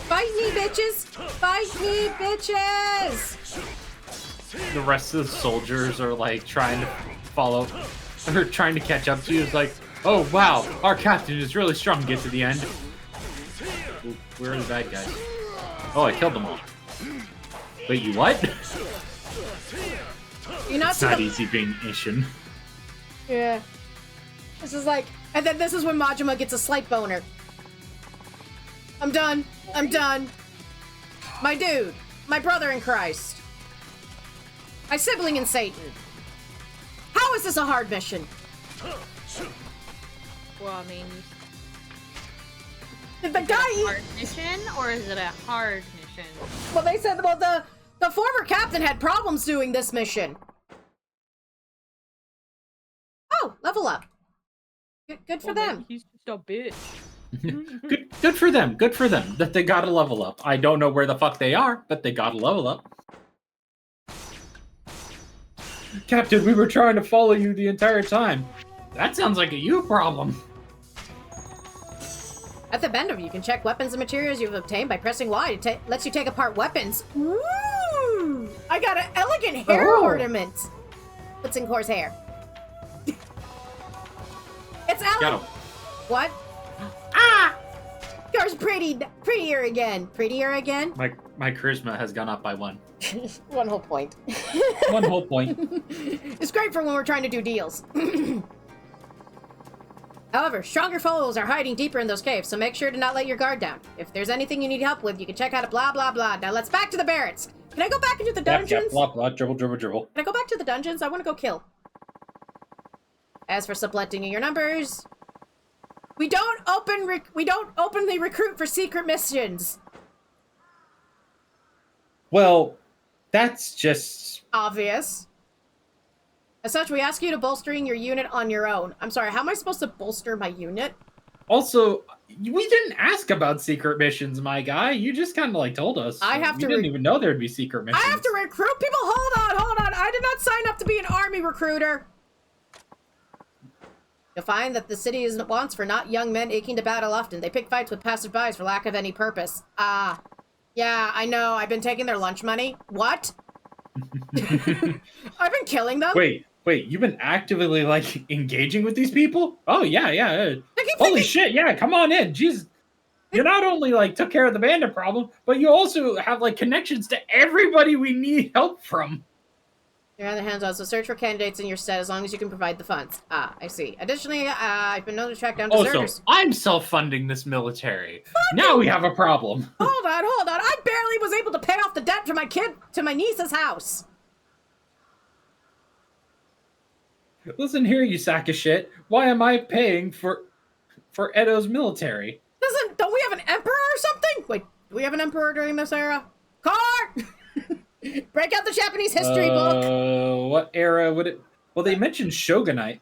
Fight me, bitches. Fight me, bitches. The rest of the soldiers are like trying to follow, or trying to catch up to you. It's like, oh wow, our captain is really strong. Get to the end. Ooh, where are the bad guys? Oh, I killed them all. Wait, you what? You're not It's not easy being Inshin. Yeah. This is like, and then this is when Majima gets a slight boner. I'm done. I'm done. My dude. My brother in Christ. My sibling in Satan. How is this a hard mission? Well, I mean, Did the guy hard mission, or is it a hard mission? Well, they said, well, the former captain had problems doing this mission. Oh, level up. Good for them. He's just a bitch. Good for them. Good for them that they got to level up. I don't know where the fuck they are, but they got to level up. Captain, we were trying to follow you the entire time. That sounds like a you problem. At the Bender, you can check weapons and materials you've obtained by pressing Y. It lets you take apart weapons. Ooh! I got an elegant hair ornament. What's in Core's hair? It's Got elegant. him. What? Ah! Core's prettier again. Prettier again? My charisma has gone up by 1. One whole point. One whole point. It's great for when we're trying to do deals. However, stronger foes are hiding deeper in those caves, so make sure to not let your guard down. If there's anything you need help with, you can check out a blah blah blah. Now let's back to the barracks. Can I go back into the dungeons? Yep, blah, blah, dribble, dribble, dribble. Can I go back to the dungeons? I want to go kill. As for supplementing your numbers, we don't openly recruit for secret missions. Well, that's just... Obvious. As such, we ask you to bolstering your unit on your own. I'm sorry, how am I supposed to bolster my unit? Also, we didn't ask about secret missions, my guy. You just kind of like told us. I have we to didn't even know there'd be secret missions. I have to recruit people? Hold on. I did not sign up to be an army recruiter. You'll find that the city is once for not young men aching to battle often. They pick fights with passersby for lack of any purpose. Yeah, I know. I've been taking their lunch money. What? I've been killing them. Wait, you've been actively, like, engaging with these people? Oh, yeah. They keep Holy thinking- shit, yeah, come on in. Jeez. You not only, like, took care of the bandit problem, but you also have, like, connections to everybody we need help from. Your other hands also search for candidates in your set as long as you can provide the funds. Ah, I see. Additionally, I've been known to track down deserters. So I'm self-funding this military. Now we have a problem. Hold on. I barely was able to pay off the debt to my niece's house. Listen here, you sack of shit. Why am I paying for Edo's military? Don't we have an emperor or something? Wait, do we have an emperor during this era? Card! Break out the Japanese history book. What era would it? Well, they mentioned shogunate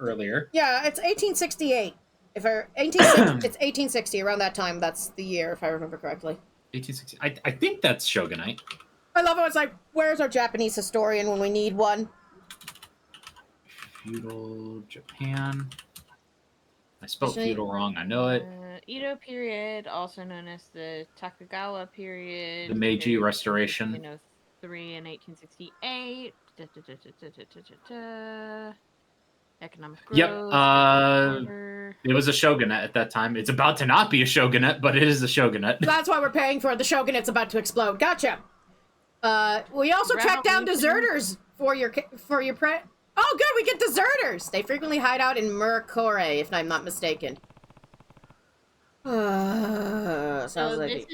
earlier. Yeah, it's 1868. It's 1860, around that time. That's the year, if I remember correctly. 1860. I think that's shogunate. I love it. It's like, where's our Japanese historian when we need one? Feudal Japan. I spelled feudal wrong. I know it. Edo period, also known as the Tokugawa period. The Meiji Restoration. 1903 and 1868. Economic growth. Yep. It was a shogunate at that time. It's about to not be a shogunate, but it is a shogunate. That's why we're paying for it. The shogunate's about to explode. Gotcha. We also track down deserters for your Oh, good, we get deserters! They frequently hide out in Murakore, if I'm not mistaken. Sounds like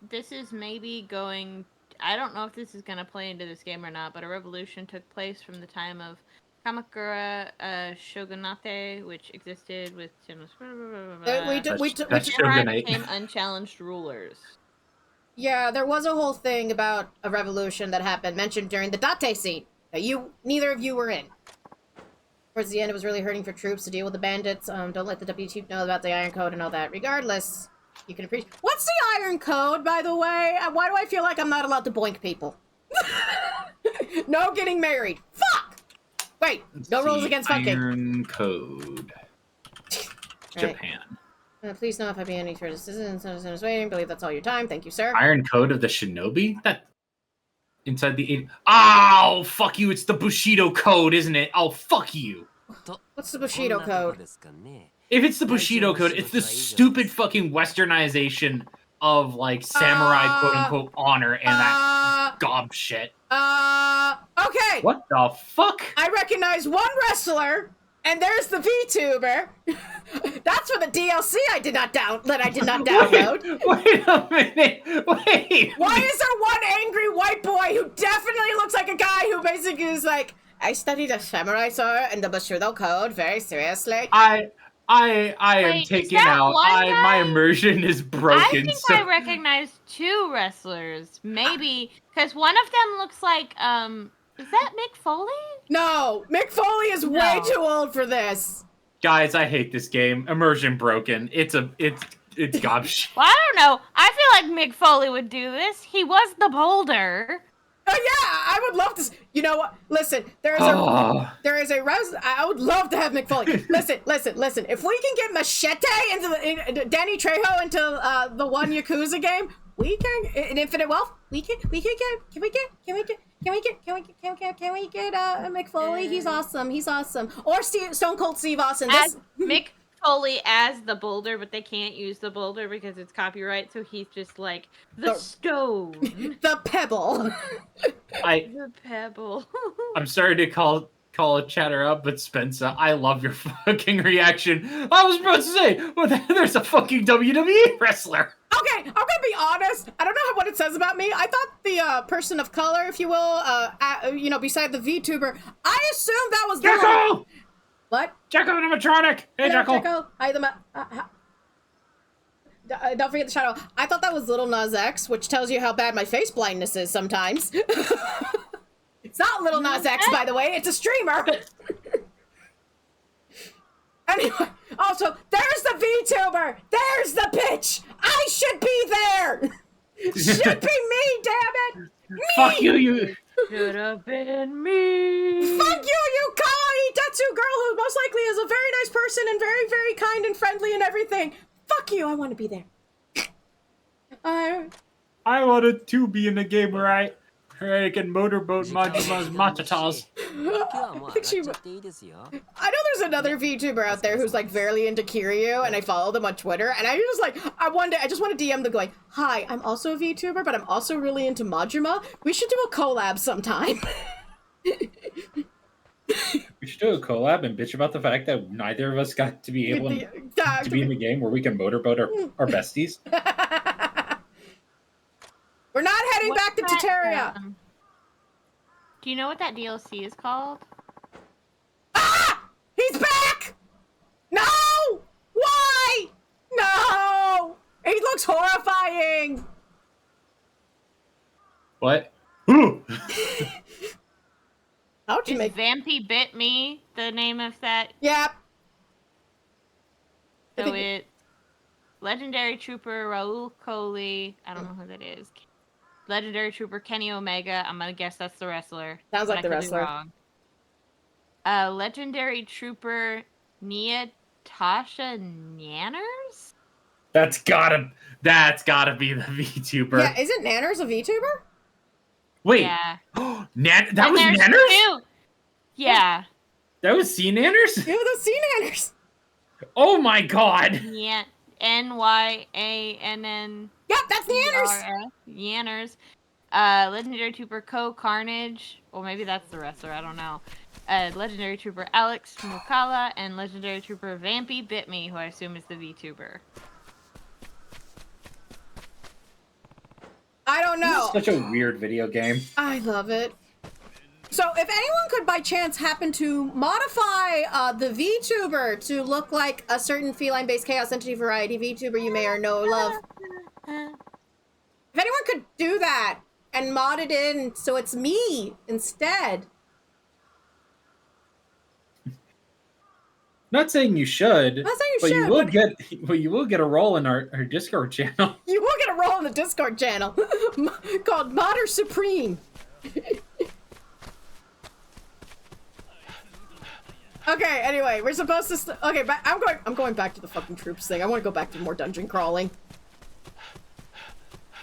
this is maybe going... I don't know if this is going to play into this game or not, but a revolution took place from the time of Kamakura Shogunate, which existed with... Shogunate became unchallenged rulers. Yeah, there was a whole thing about a revolution that happened, mentioned during the Date scene. Neither of you were in. Towards the end, it was really hurting for troops to deal with the bandits. Don't let the W Chief know about the Iron Code and all that. Regardless, you can appreciate... What's the Iron Code, by the way? Why do I feel like I'm not allowed to boink people? No getting married. Fuck! Wait, no rules against fucking. Iron Code. Japan. Please know if I be any further assistance waiting. Believe that's all your time. Thank you, sir. Iron Code of the Shinobi? That... Inside the... Oh, fuck you. It's the Bushido Code, isn't it? Oh, fuck you. What's the Bushido Code? If it's the Bushido Code, it's the stupid fucking westernization of, like, samurai quote-unquote honor and that gob shit. Okay. What the fuck? I recognize one wrestler, and there's the VTuber. That's for the DLC I did not download. Wait a minute. Wait. Why is there one angry white boy who definitely looks like a guy who basically is like, I studied a samurai sword and the Bushido Code very seriously. I am taken out. My immersion is broken. I think I recognize two wrestlers. Maybe because one of them looks like is that Mick Foley? No, Mick Foley is way too old for this. Guys, I hate this game. Immersion broken. It's gobsh. Well, I don't know. I feel like Mick Foley would do this. He was the boulder. Oh yeah, I would love to. You know what? Listen, there is I would love to have Mick Foley. Listen. If we can get Machete into Danny Trejo into the one Yakuza game, we can in Infinite Wealth. Can we get Mick Foley? He's awesome. Or Stone Cold Steve Austin. Mick Foley as the boulder, but they can't use the boulder because it's copyright, so he's just like the stone. The pebble. The pebble. I'm sorry to call a chatter up, but Spencer, I love your fucking reaction. I was about to say, well, there's a fucking WWE wrestler. Okay, I'm gonna be honest. I don't know what it says about me. I thought the person of color, if you will, beside the VTuber, I assumed that was Jekyll! What? Jekyll animatronic! Hey, Jekyll! Hi, don't forget the shadow. I thought that was Little Nas X, which tells you how bad my face blindness is sometimes. It's not Little Nas X, by the way. It's a streamer. Anyway, also, there's the VTuber. There's the pitch. I should be there. Should be me, damn it. Me. Fuck you. Should have been me. Fuck you kawaii Tetsu girl who most likely is a very nice person and very, very kind and friendly and everything. Fuck you, I want to be there. I wanted to be in the game where I can motorboat Majima's Matatas. I know there's There's another VTuber out there who's like very into Kiryu, and I follow them on Twitter, and I just like, I just want to DM them going, hi, I'm also a VTuber, but I'm also really into Majima. We should do a collab sometime. We should do a collab and bitch about the fact that neither of us got to be able to be in the game where we can motorboat our besties. We're not heading back to Terraria. Do you know what that DLC is called? Ah! He's back! No! Why? No! He looks horrifying! What? How'd you Is make... Vampy Bit Me the name of that? Yep. So it's Legendary Trooper Raul Coley. I don't know who that is. Legendary Trooper Kenny Omega. I'm gonna guess that's the wrestler. Sounds like the I could be wrestler. wrong. Legendary Trooper Nia Tasha Nanners? That's gotta be the VTuber. Yeah, isn't Nanners a VTuber? Wait. Yeah. That And was there's Nanners? two. Yeah. That was C Nanners? Yeah, those sea Nanners. Oh my god. Yeah. Nyann. Yep, that's Nanners. Yanners. Legendary Trooper Co Carnage. Or maybe that's the wrestler, I don't know. Legendary Trooper Alex Mukala and Legendary Trooper Vampy Bit Me, who I assume is the VTuber. I don't know. Such a weird video game. I love it. So if anyone could by chance happen to modify the VTuber to look like a certain feline-based chaos entity variety VTuber you may or know or love. If anyone could do that and mod it in so it's me instead. Not saying you should. Not saying you but should, you will but- get you will get a role in our Discord channel. You will get a role in the Discord channel called Modder Supreme. Okay, anyway, we're supposed to okay, but I'm going back to the fucking troops thing. I want to go back to more dungeon crawling.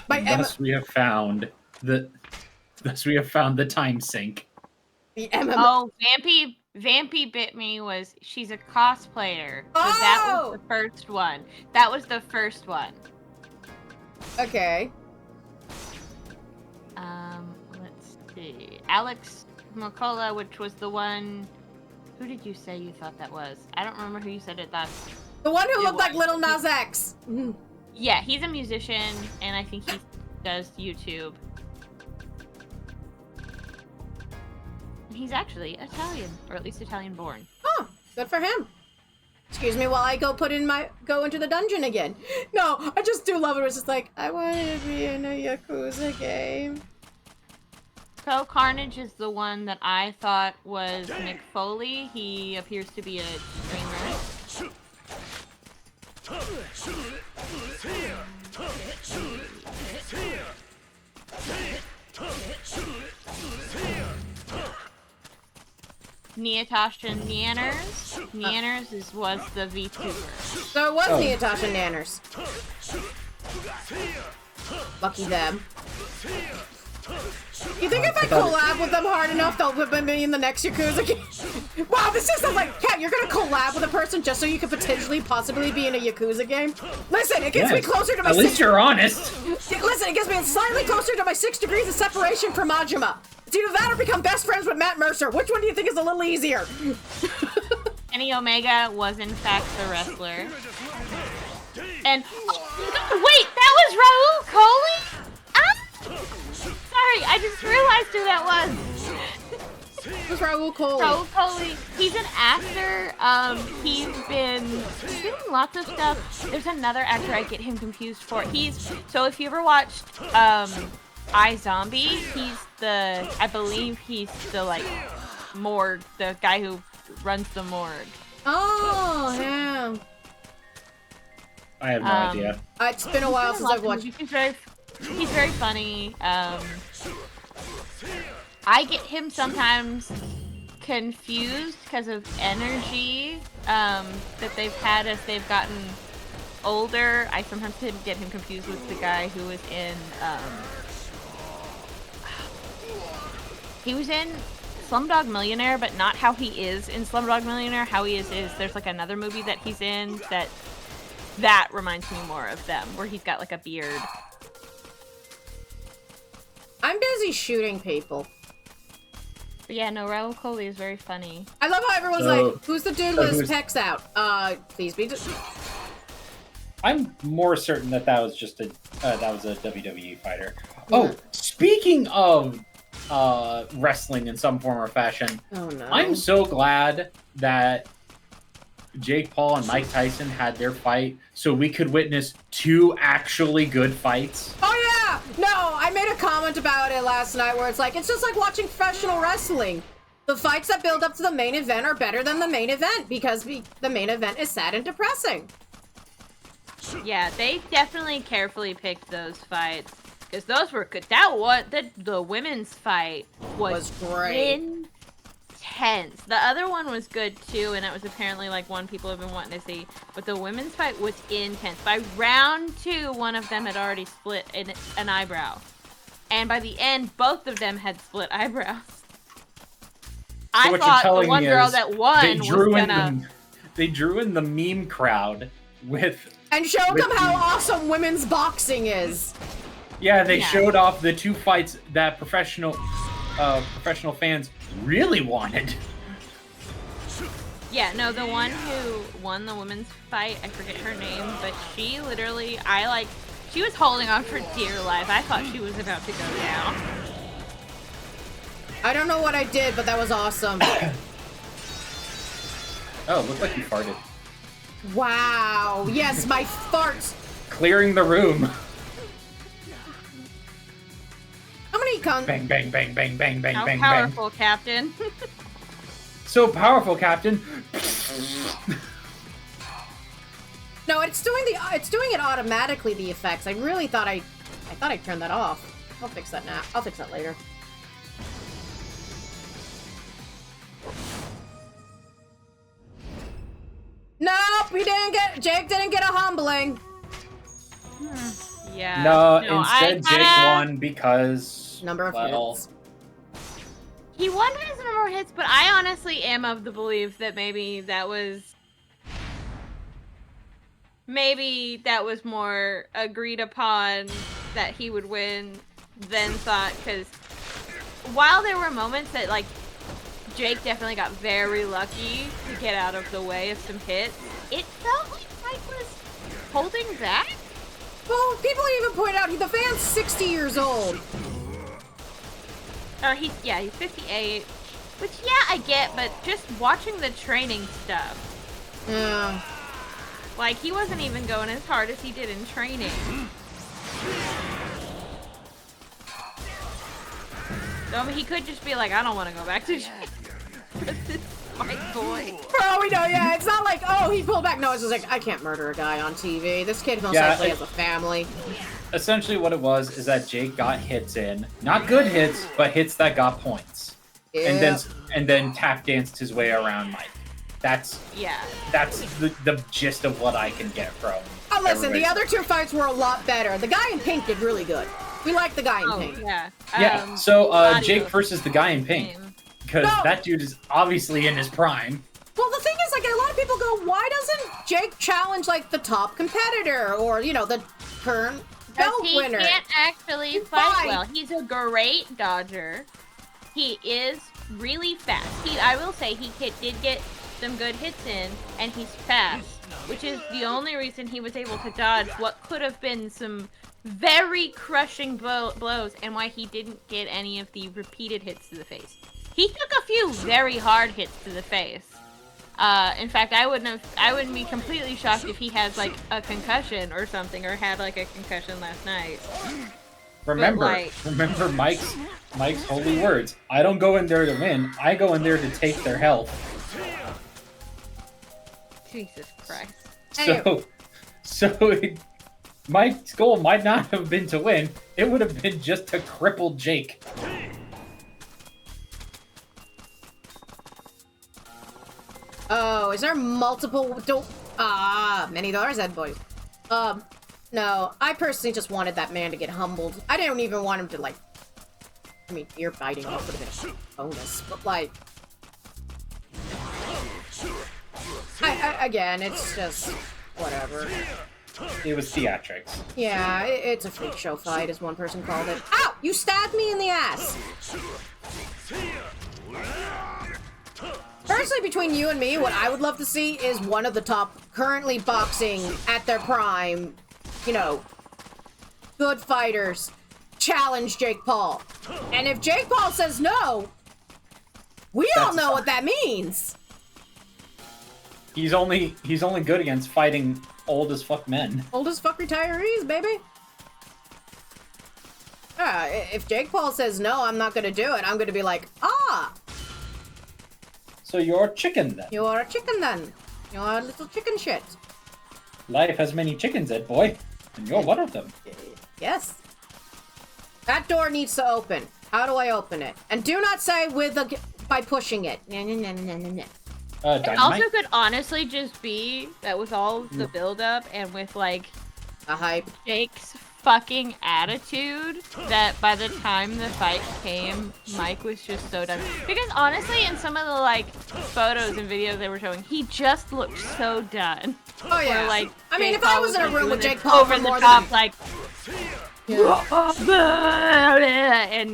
Thus we have found the time sink. The MMO. Oh, Vampy Bit Me she's a cosplayer. So that was the first one. That was the first one. Okay. Let's see. Alex McCullough, which was the one. Who did you say you thought that was? I don't remember who you said it. That's The one who looked like Little Nas X. yeah. He's a musician, and I think he does YouTube. He's actually Italian, or at least Italian-born. Oh, good for him. Excuse me while I go into the dungeon again. No, I just do love it. It's just like, I want to be in a Yakuza game. Co Carnage is the one that I thought was Nick Foley. He appears to be a streamer. Natasha Nanners. Nanners was the VTuber. So it was Natasha Nanners. Lucky them. You think if I collab with them hard enough, they'll put me in the next Yakuza game? Wow, this is like, Kat, you're gonna collab with a person just so you could potentially, possibly be in a Yakuza game? Listen, it gets me closer to my At least you're honest. Listen, it gets me slightly closer to my 6 degrees of separation from Majima. It's either that or become best friends with Matt Mercer. Which one do you think is a little easier? Kenny Omega was in fact the wrestler. And wait, that was Raul Coley? Sorry, I just realized who that was. Who's Raul Coley? Raul Coley. He's an actor. He's been in lots of stuff. There's another actor I get him confused for. So if you ever watched iZombie, I believe he's the morgue, the guy who runs the morgue. Oh, yeah. I have no idea. It's been a while since I've watched. He's very funny. I get him sometimes confused because of energy that they've had as they've gotten older. I sometimes get him confused with the guy who was in he was in Slumdog Millionaire, but not how he is in Slumdog Millionaire. How he is there's like another movie that he's in that reminds me more of them, where he's got like a beard. I'm busy shooting people. But yeah, no, Raul Coley is very funny. I love how everyone's like, who's the dude with his pecs out? Please be. I'm more certain that was just a WWE fighter. Oh, speaking of wrestling in some form or fashion, oh no, I'm so glad that Jake Paul and Mike Tyson had their fight so we could witness 2 actually good fights. Oh yeah! No, I made a comment about it last night where it's like, it's just like watching professional wrestling. The fights that build up to the main event are better than the main event because the main event is sad and depressing. Yeah, they definitely carefully picked those fights. Because those were good. The women's fight was great. Intense. The other one was good too, and it was apparently like one people have been wanting to see. But the women's fight was intense. By round 2, one of them had already split an eyebrow. And by the end, both of them had split eyebrows. I thought the one girl that won was gonna... They drew in the meme crowd with... And showed them how awesome women's boxing is. Yeah, they showed off the 2 fights that professional fans really wanted. Yeah, no, the one who won the women's fight, I forget her name, but she literally, she was holding on for dear life. I thought she was about to go down. I don't know what I did, but that was awesome. Oh, looked like you farted. Wow. Yes, my farts. Clearing the room. How many Bang, bang, bang, bang, bang, bang, How bang, powerful, Captain. So powerful, Captain. No, it's doing it automatically, the effects. I really thought I turned that off. I'll fix that now. I'll fix that later. Nope, Jake didn't get a humbling. Yeah. No, instead Jake won because number of hits. He won his number of hits, but I honestly am of the belief that maybe that was more agreed upon that he would win than thought, because while there were moments that like Jake definitely got very lucky to get out of the way of some hits, it felt like Mike was holding back. Well, people even point out the fan's 60 years old. Oh, he's 58. Which, yeah, I get, but just watching the training stuff. Yeah. Like, he wasn't even going as hard as he did in training. So, I mean, he could just be like, I don't want to go back to jail. This is my boy. For all we know, yeah, it's not like, oh, he pulled back. No, it's just like, I can't murder a guy on TV. This kid most likely has a family. Essentially what it was is that Jake got hits in. Not good hits, but hits that got points. Yeah. And then tap danced his way around Mike. That's the gist of what I can get from. Oh, listen, the other 2 fights were a lot better. The guy in pink did really good. We like the guy in pink. Yeah. Yeah, so Jake versus the guy in pink. Because that dude is obviously in his prime. Well, the thing is, like, a lot of people go, why doesn't Jake challenge, like, the top competitor? Or, you know, the current belt winner? He can't actually fight well. He's a great dodger. He is really fast. I will say, he did get some good hits in, and he's fast. Which is the only reason he was able to dodge what could have been some very crushing blows, and why he didn't get any of the repeated hits to the face. He took a few very hard hits to the face. In fact, I wouldn't be completely shocked if he has like a concussion or something, or had like a concussion last night. Remember Mike's holy words. I don't go in there to win. I go in there to take their health. Jesus Christ. So Mike's goal might not have been to win. It would have been just to cripple Jake. Oh, is there multiple? Many dollars, Ed boys. No, I personally just wanted that man to get humbled. I didn't even want him to, like, I mean, ear biting off would have been a bonus, but like... again, it's just... whatever. It was theatrics. Yeah, it's a freak show fight, as one person called it. Ow! You stabbed me in the ass! Personally, between you and me, what I would love to see is one of the top currently boxing at their prime, you know, good fighters challenge Jake Paul. And if Jake Paul says no, we all know what that means. He's only good against fighting old as fuck men. Old as fuck retirees, baby. If Jake Paul says no, I'm not gonna do it. I'm gonna be like, ah. So you're a chicken then. You're a chicken then. You're a little chicken shit. Life has many chickens, Ed boy, and you're one of them. Yes. That door needs to open. How do I open it? And do not say by pushing it. It also could honestly just be that with all the build-up and with, like, a hype, Jake's fucking attitude, that by the time the fight came, Mike was just so done. Because honestly, in some of the, like, photos and videos they were showing, he just looked so done. Oh yeah. Where, like, I mean, Jake if I Paul was in a like, room with doing Jake this Paul over for the more top, than... like... And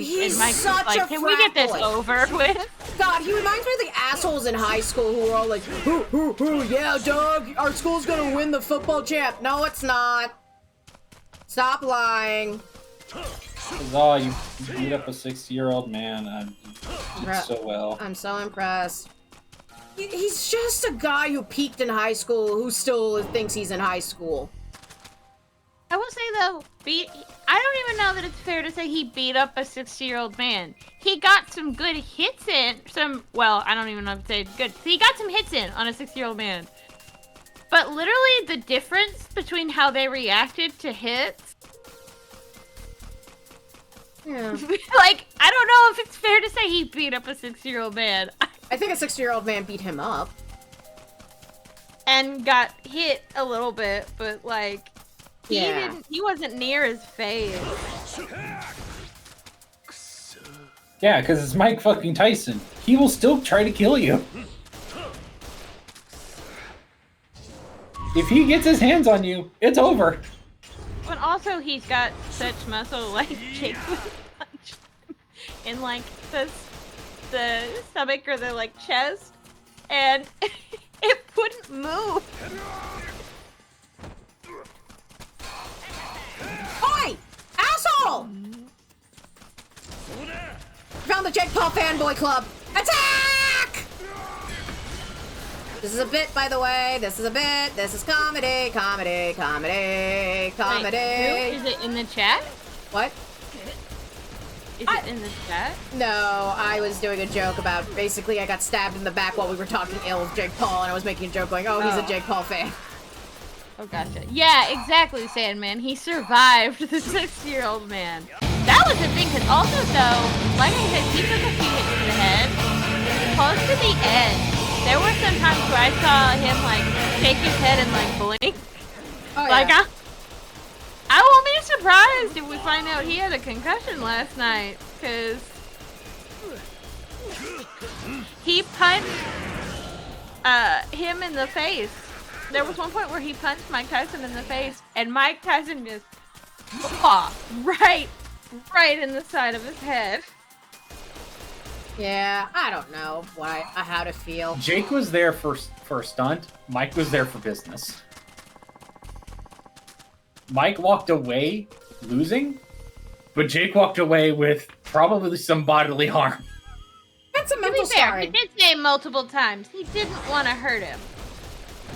He's Mike's such like, a can we get this frat boy." over with? God, he reminds me of the assholes in high school who were all like, yeah, dog, our school's gonna win the football champ. No, it's not. Stop lying. Oh, you beat up a 60-year-old man. You did so well. I'm so impressed. He's just a guy who peaked in high school who still thinks he's in high school. I will say though, I don't even know that it's fair to say he beat up a 60-year-old man. He got some good hits in, I don't even know if to say good. He got some hits in on a 60-year-old man. But literally the difference between how they reacted to hits, Yeah. like, I don't know if it's fair to say he beat up a 60-year-old man. I think a 60-year-old man beat him up. And got hit a little bit, but like, Yeah. he wasn't near his face. Yeah, because it's Mike fucking Tyson. He will still try to kill you. If he gets his hands on you, it's over. But also, he's got such muscle, like Jake would punch him in like the stomach or the like chest, and it wouldn't move. Oi! Asshole! Found the Jake Paul fanboy club. Attack! This is a bit, by the way. This is a bit. This is comedy, comedy, comedy, comedy. Wait, is it in the chat? What? Is it in the chat? No, I was doing a joke about basically I got stabbed in the back while we were talking ill of Jake Paul, and I was making a joke going, oh, he's a Jake Paul fan. Oh, gotcha. Yeah, exactly, Sandman. He survived the 60-year-old man. That was the thing, because also, though, like I said, he took a few hits to the head. Close to the end, there were some times where I saw him, like, shake his head and, like, blink. Oh, Like, yeah. I won't be surprised if we find out he had a concussion last night, because he punched him in the face. There was one point where he punched Mike Tyson in the face, and Mike Tyson just right in the side of his head. Yeah, I don't know how to feel. Jake was there for a stunt. Mike was there for business. Mike walked away losing, but Jake walked away with probably some bodily harm. That's a To mental be fair, scarring. he did say multiple times he didn't want to hurt him.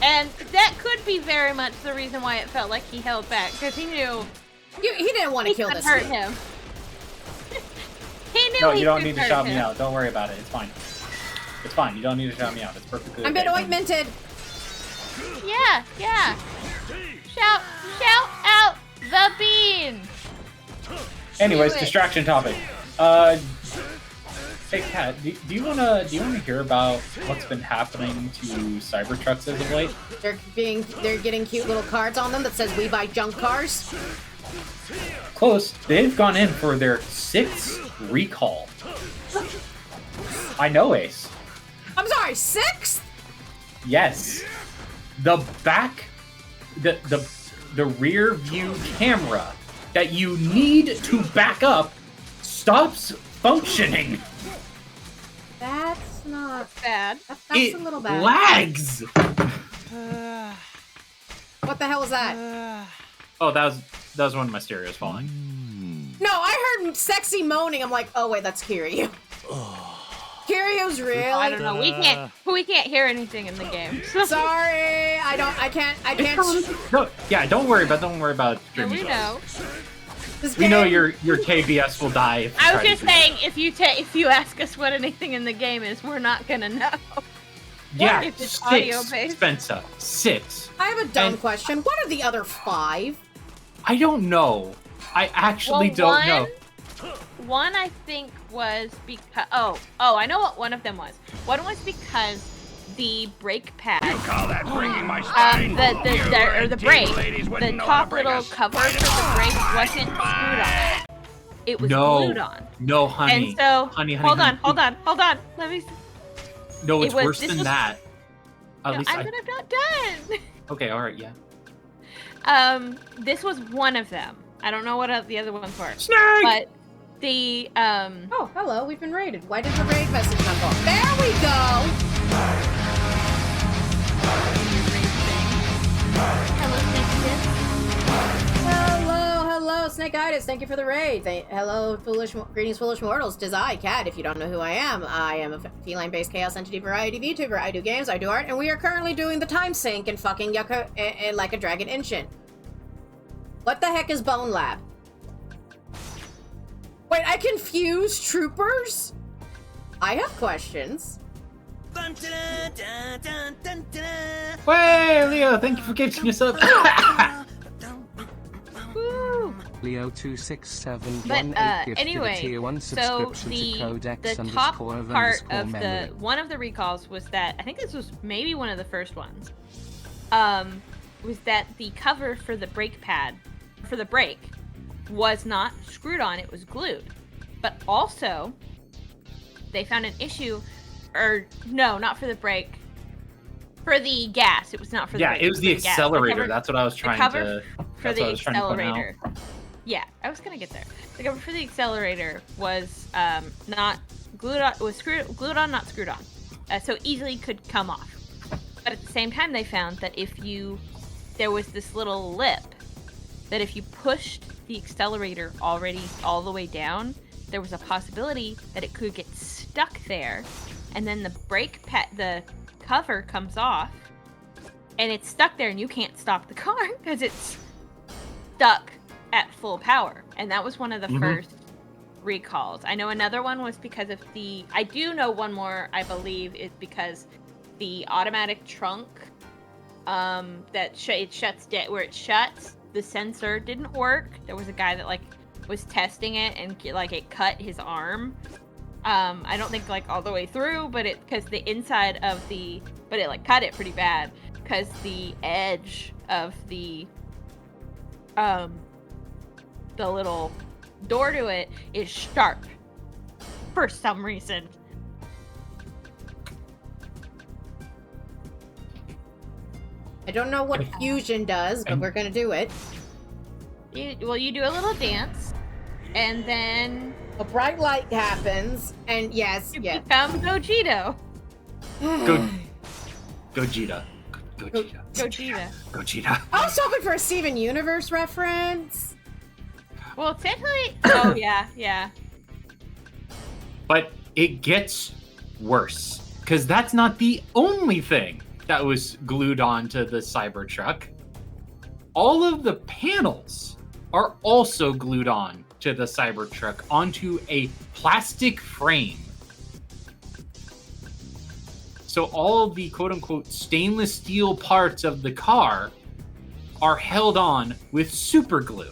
And that could be very much the reason why it felt like he held back, because he knew He didn't want to kill could this hurt kid. him. He knew No, he you don't could need to hurt shout me him. out. Don't worry about it. It's fine. It's fine. You don't need to shout me out. It's perfectly I'm okay. been ointmented. Yeah. Shout out the bean. Anyways, Do it. distraction topic. Hey Kat, do you wanna hear about what's been happening to Cybertrucks as of late? They're getting cute little cards on them that says "We buy junk cars." Close. They've gone in for their 6th recall. I know, Ace. I'm sorry, 6th? Yes. The back, the rear view camera that you need to back up stops functioning. That's not Bad. That's It a little bad. lags. What the hell was that? Oh, that was one of my stereos falling. No, I heard sexy moaning. I'm like, oh wait, that's Kiryu. Kiryu's really. I don't know. We can't hear anything in the game. Sorry, I can't. No, yeah, don't worry about Yeah, streaming. we know. This We know game- your KBS will die. If you I was try just to do saying, if you ask us what anything in the game is, we're not gonna know. that. Yeah, if it's 6, audio-based. Spencer. 6. I have a dumb And- question. What are the other 5? I don't know. I actually don't know. One I think was because I know what one of them was. One was because the brake pad, Call that breaking my spine? the brake, the top little cover for the brake wasn't screwed on. It was glued on. No, honey. And so, honey, hold honey. on. Let me. No, it's worse this than was- that. At No, least I'm not done. Okay, all right, yeah. This was one of them. I don't know what the other ones were. Snake. But the Oh, hello, we've been raided. Why did the raid message not go? There we go! Hello, Snakeitis. Thank you for the raid. Hello, greetings, foolish mortals. 'Tis I, Cat, if you don't know who I am. I am a feline-based chaos entity variety VTuber. I do games, I do art, and we are currently doing the time sync and fucking yucca like a Dragon Ishin. What the heck is Bone Lab? Wait, I confused troopers? I have questions. Hey, Leo, thank you for gifting us up. Woo! Leo 267 But gifted anyway, a tier 1 so subscription the to Codex top _of part _ of memory. one of the recalls was that I think this was maybe one of the first ones. Was that the cover for the brake pad for the brake was not screwed on, it was glued. But also they found an issue, or no, not for the brake. For the gas, it was not for the brake. Yeah, it was the for gas. accelerator. cover- That's what I was trying cover to. for That's what I the was trying to point out. accelerator. Yeah, I was gonna get there. The cover for the accelerator was not glued on. Was glued on, not screwed on, so easily could come off. But at the same time, they found that there was this little lip that if you pushed the accelerator already all the way down, there was a possibility that it could get stuck there, and then the brake pad, the cover comes off, and it's stuck there, and you can't stop the car because it's stuck at full power. And that was one of the first recalls. I know another one was because of I do know one more, I believe, is because the automatic trunk that it shuts dead where it shuts, the sensor didn't work. There was a guy that was testing it, and it cut his arm. I don't think all the way through, but because the inside of but it cut it pretty bad because the edge of the little door to it is sharp for some reason. I don't know what fusion does, but we're gonna do it. You do a little dance, and then A bright light happens, and yes. become Gogeta. Gogeta. Gogeta. Gogeta. Gogeta. I was hoping for a Steven Universe reference. Well, technically, oh yeah. But it gets worse, because that's not the only thing that was glued onto the Cybertruck. All of the panels are also glued on to the Cybertruck onto a plastic frame. So all the quote-unquote stainless steel parts of the car are held on with super glue.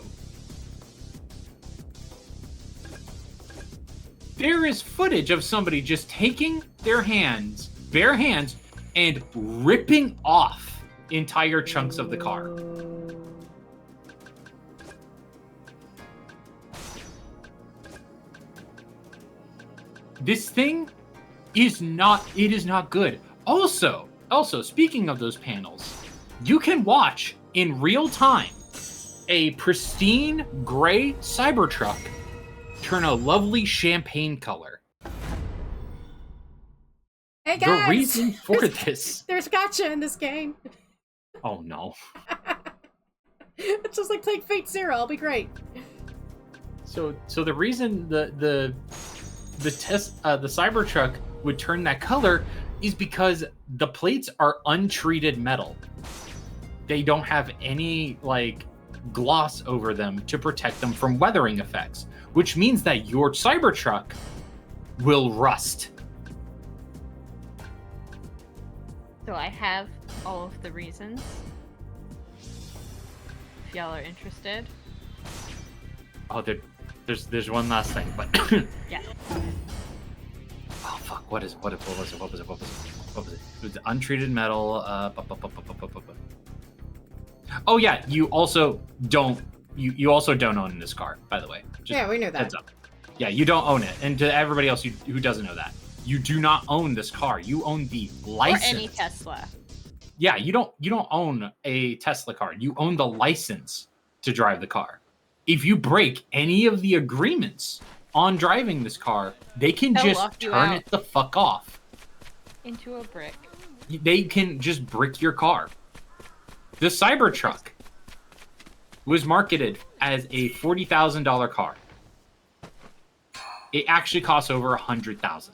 There is footage of somebody just taking their bare hands, and ripping off entire chunks of the car. This thing is not good. Also, speaking of those panels, you can watch in real time a pristine gray Cybertruck turn a lovely champagne color. Hey guys! The reason for this... There's gotcha in this game. Oh no. It's just like playing Fate Zero. I'll be great. So the reason the Cybertruck would turn that color is because the plates are untreated metal. They don't have any like gloss over them to protect them from weathering effects, which means that your Cybertruck will rust. So I have all of the reasons. If y'all are interested. Oh, there's one last thing, but Yeah. oh fuck, what was it? It was untreated metal. Oh yeah, you also don't own this car, by the way. Just Yeah, we knew that. Heads up. Yeah, you don't own it, and to everybody else who doesn't know that, you do not own this car. You own the license. Or any Tesla. Yeah, you don't own a Tesla car. You own the license to drive the car. If you break any of the agreements on driving this car, they can They'll just lock you turn out. it the fuck off. Into a brick. They can just brick your car. The Cybertruck was marketed as a $40,000 car. It actually costs over $100,000.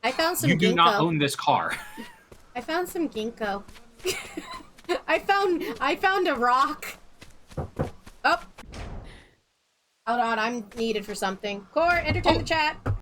I found some You do ginkgo. not own this car. I found some ginkgo. I found a rock. Oh. Hold on, I'm needed for something. Core, entertain the chat.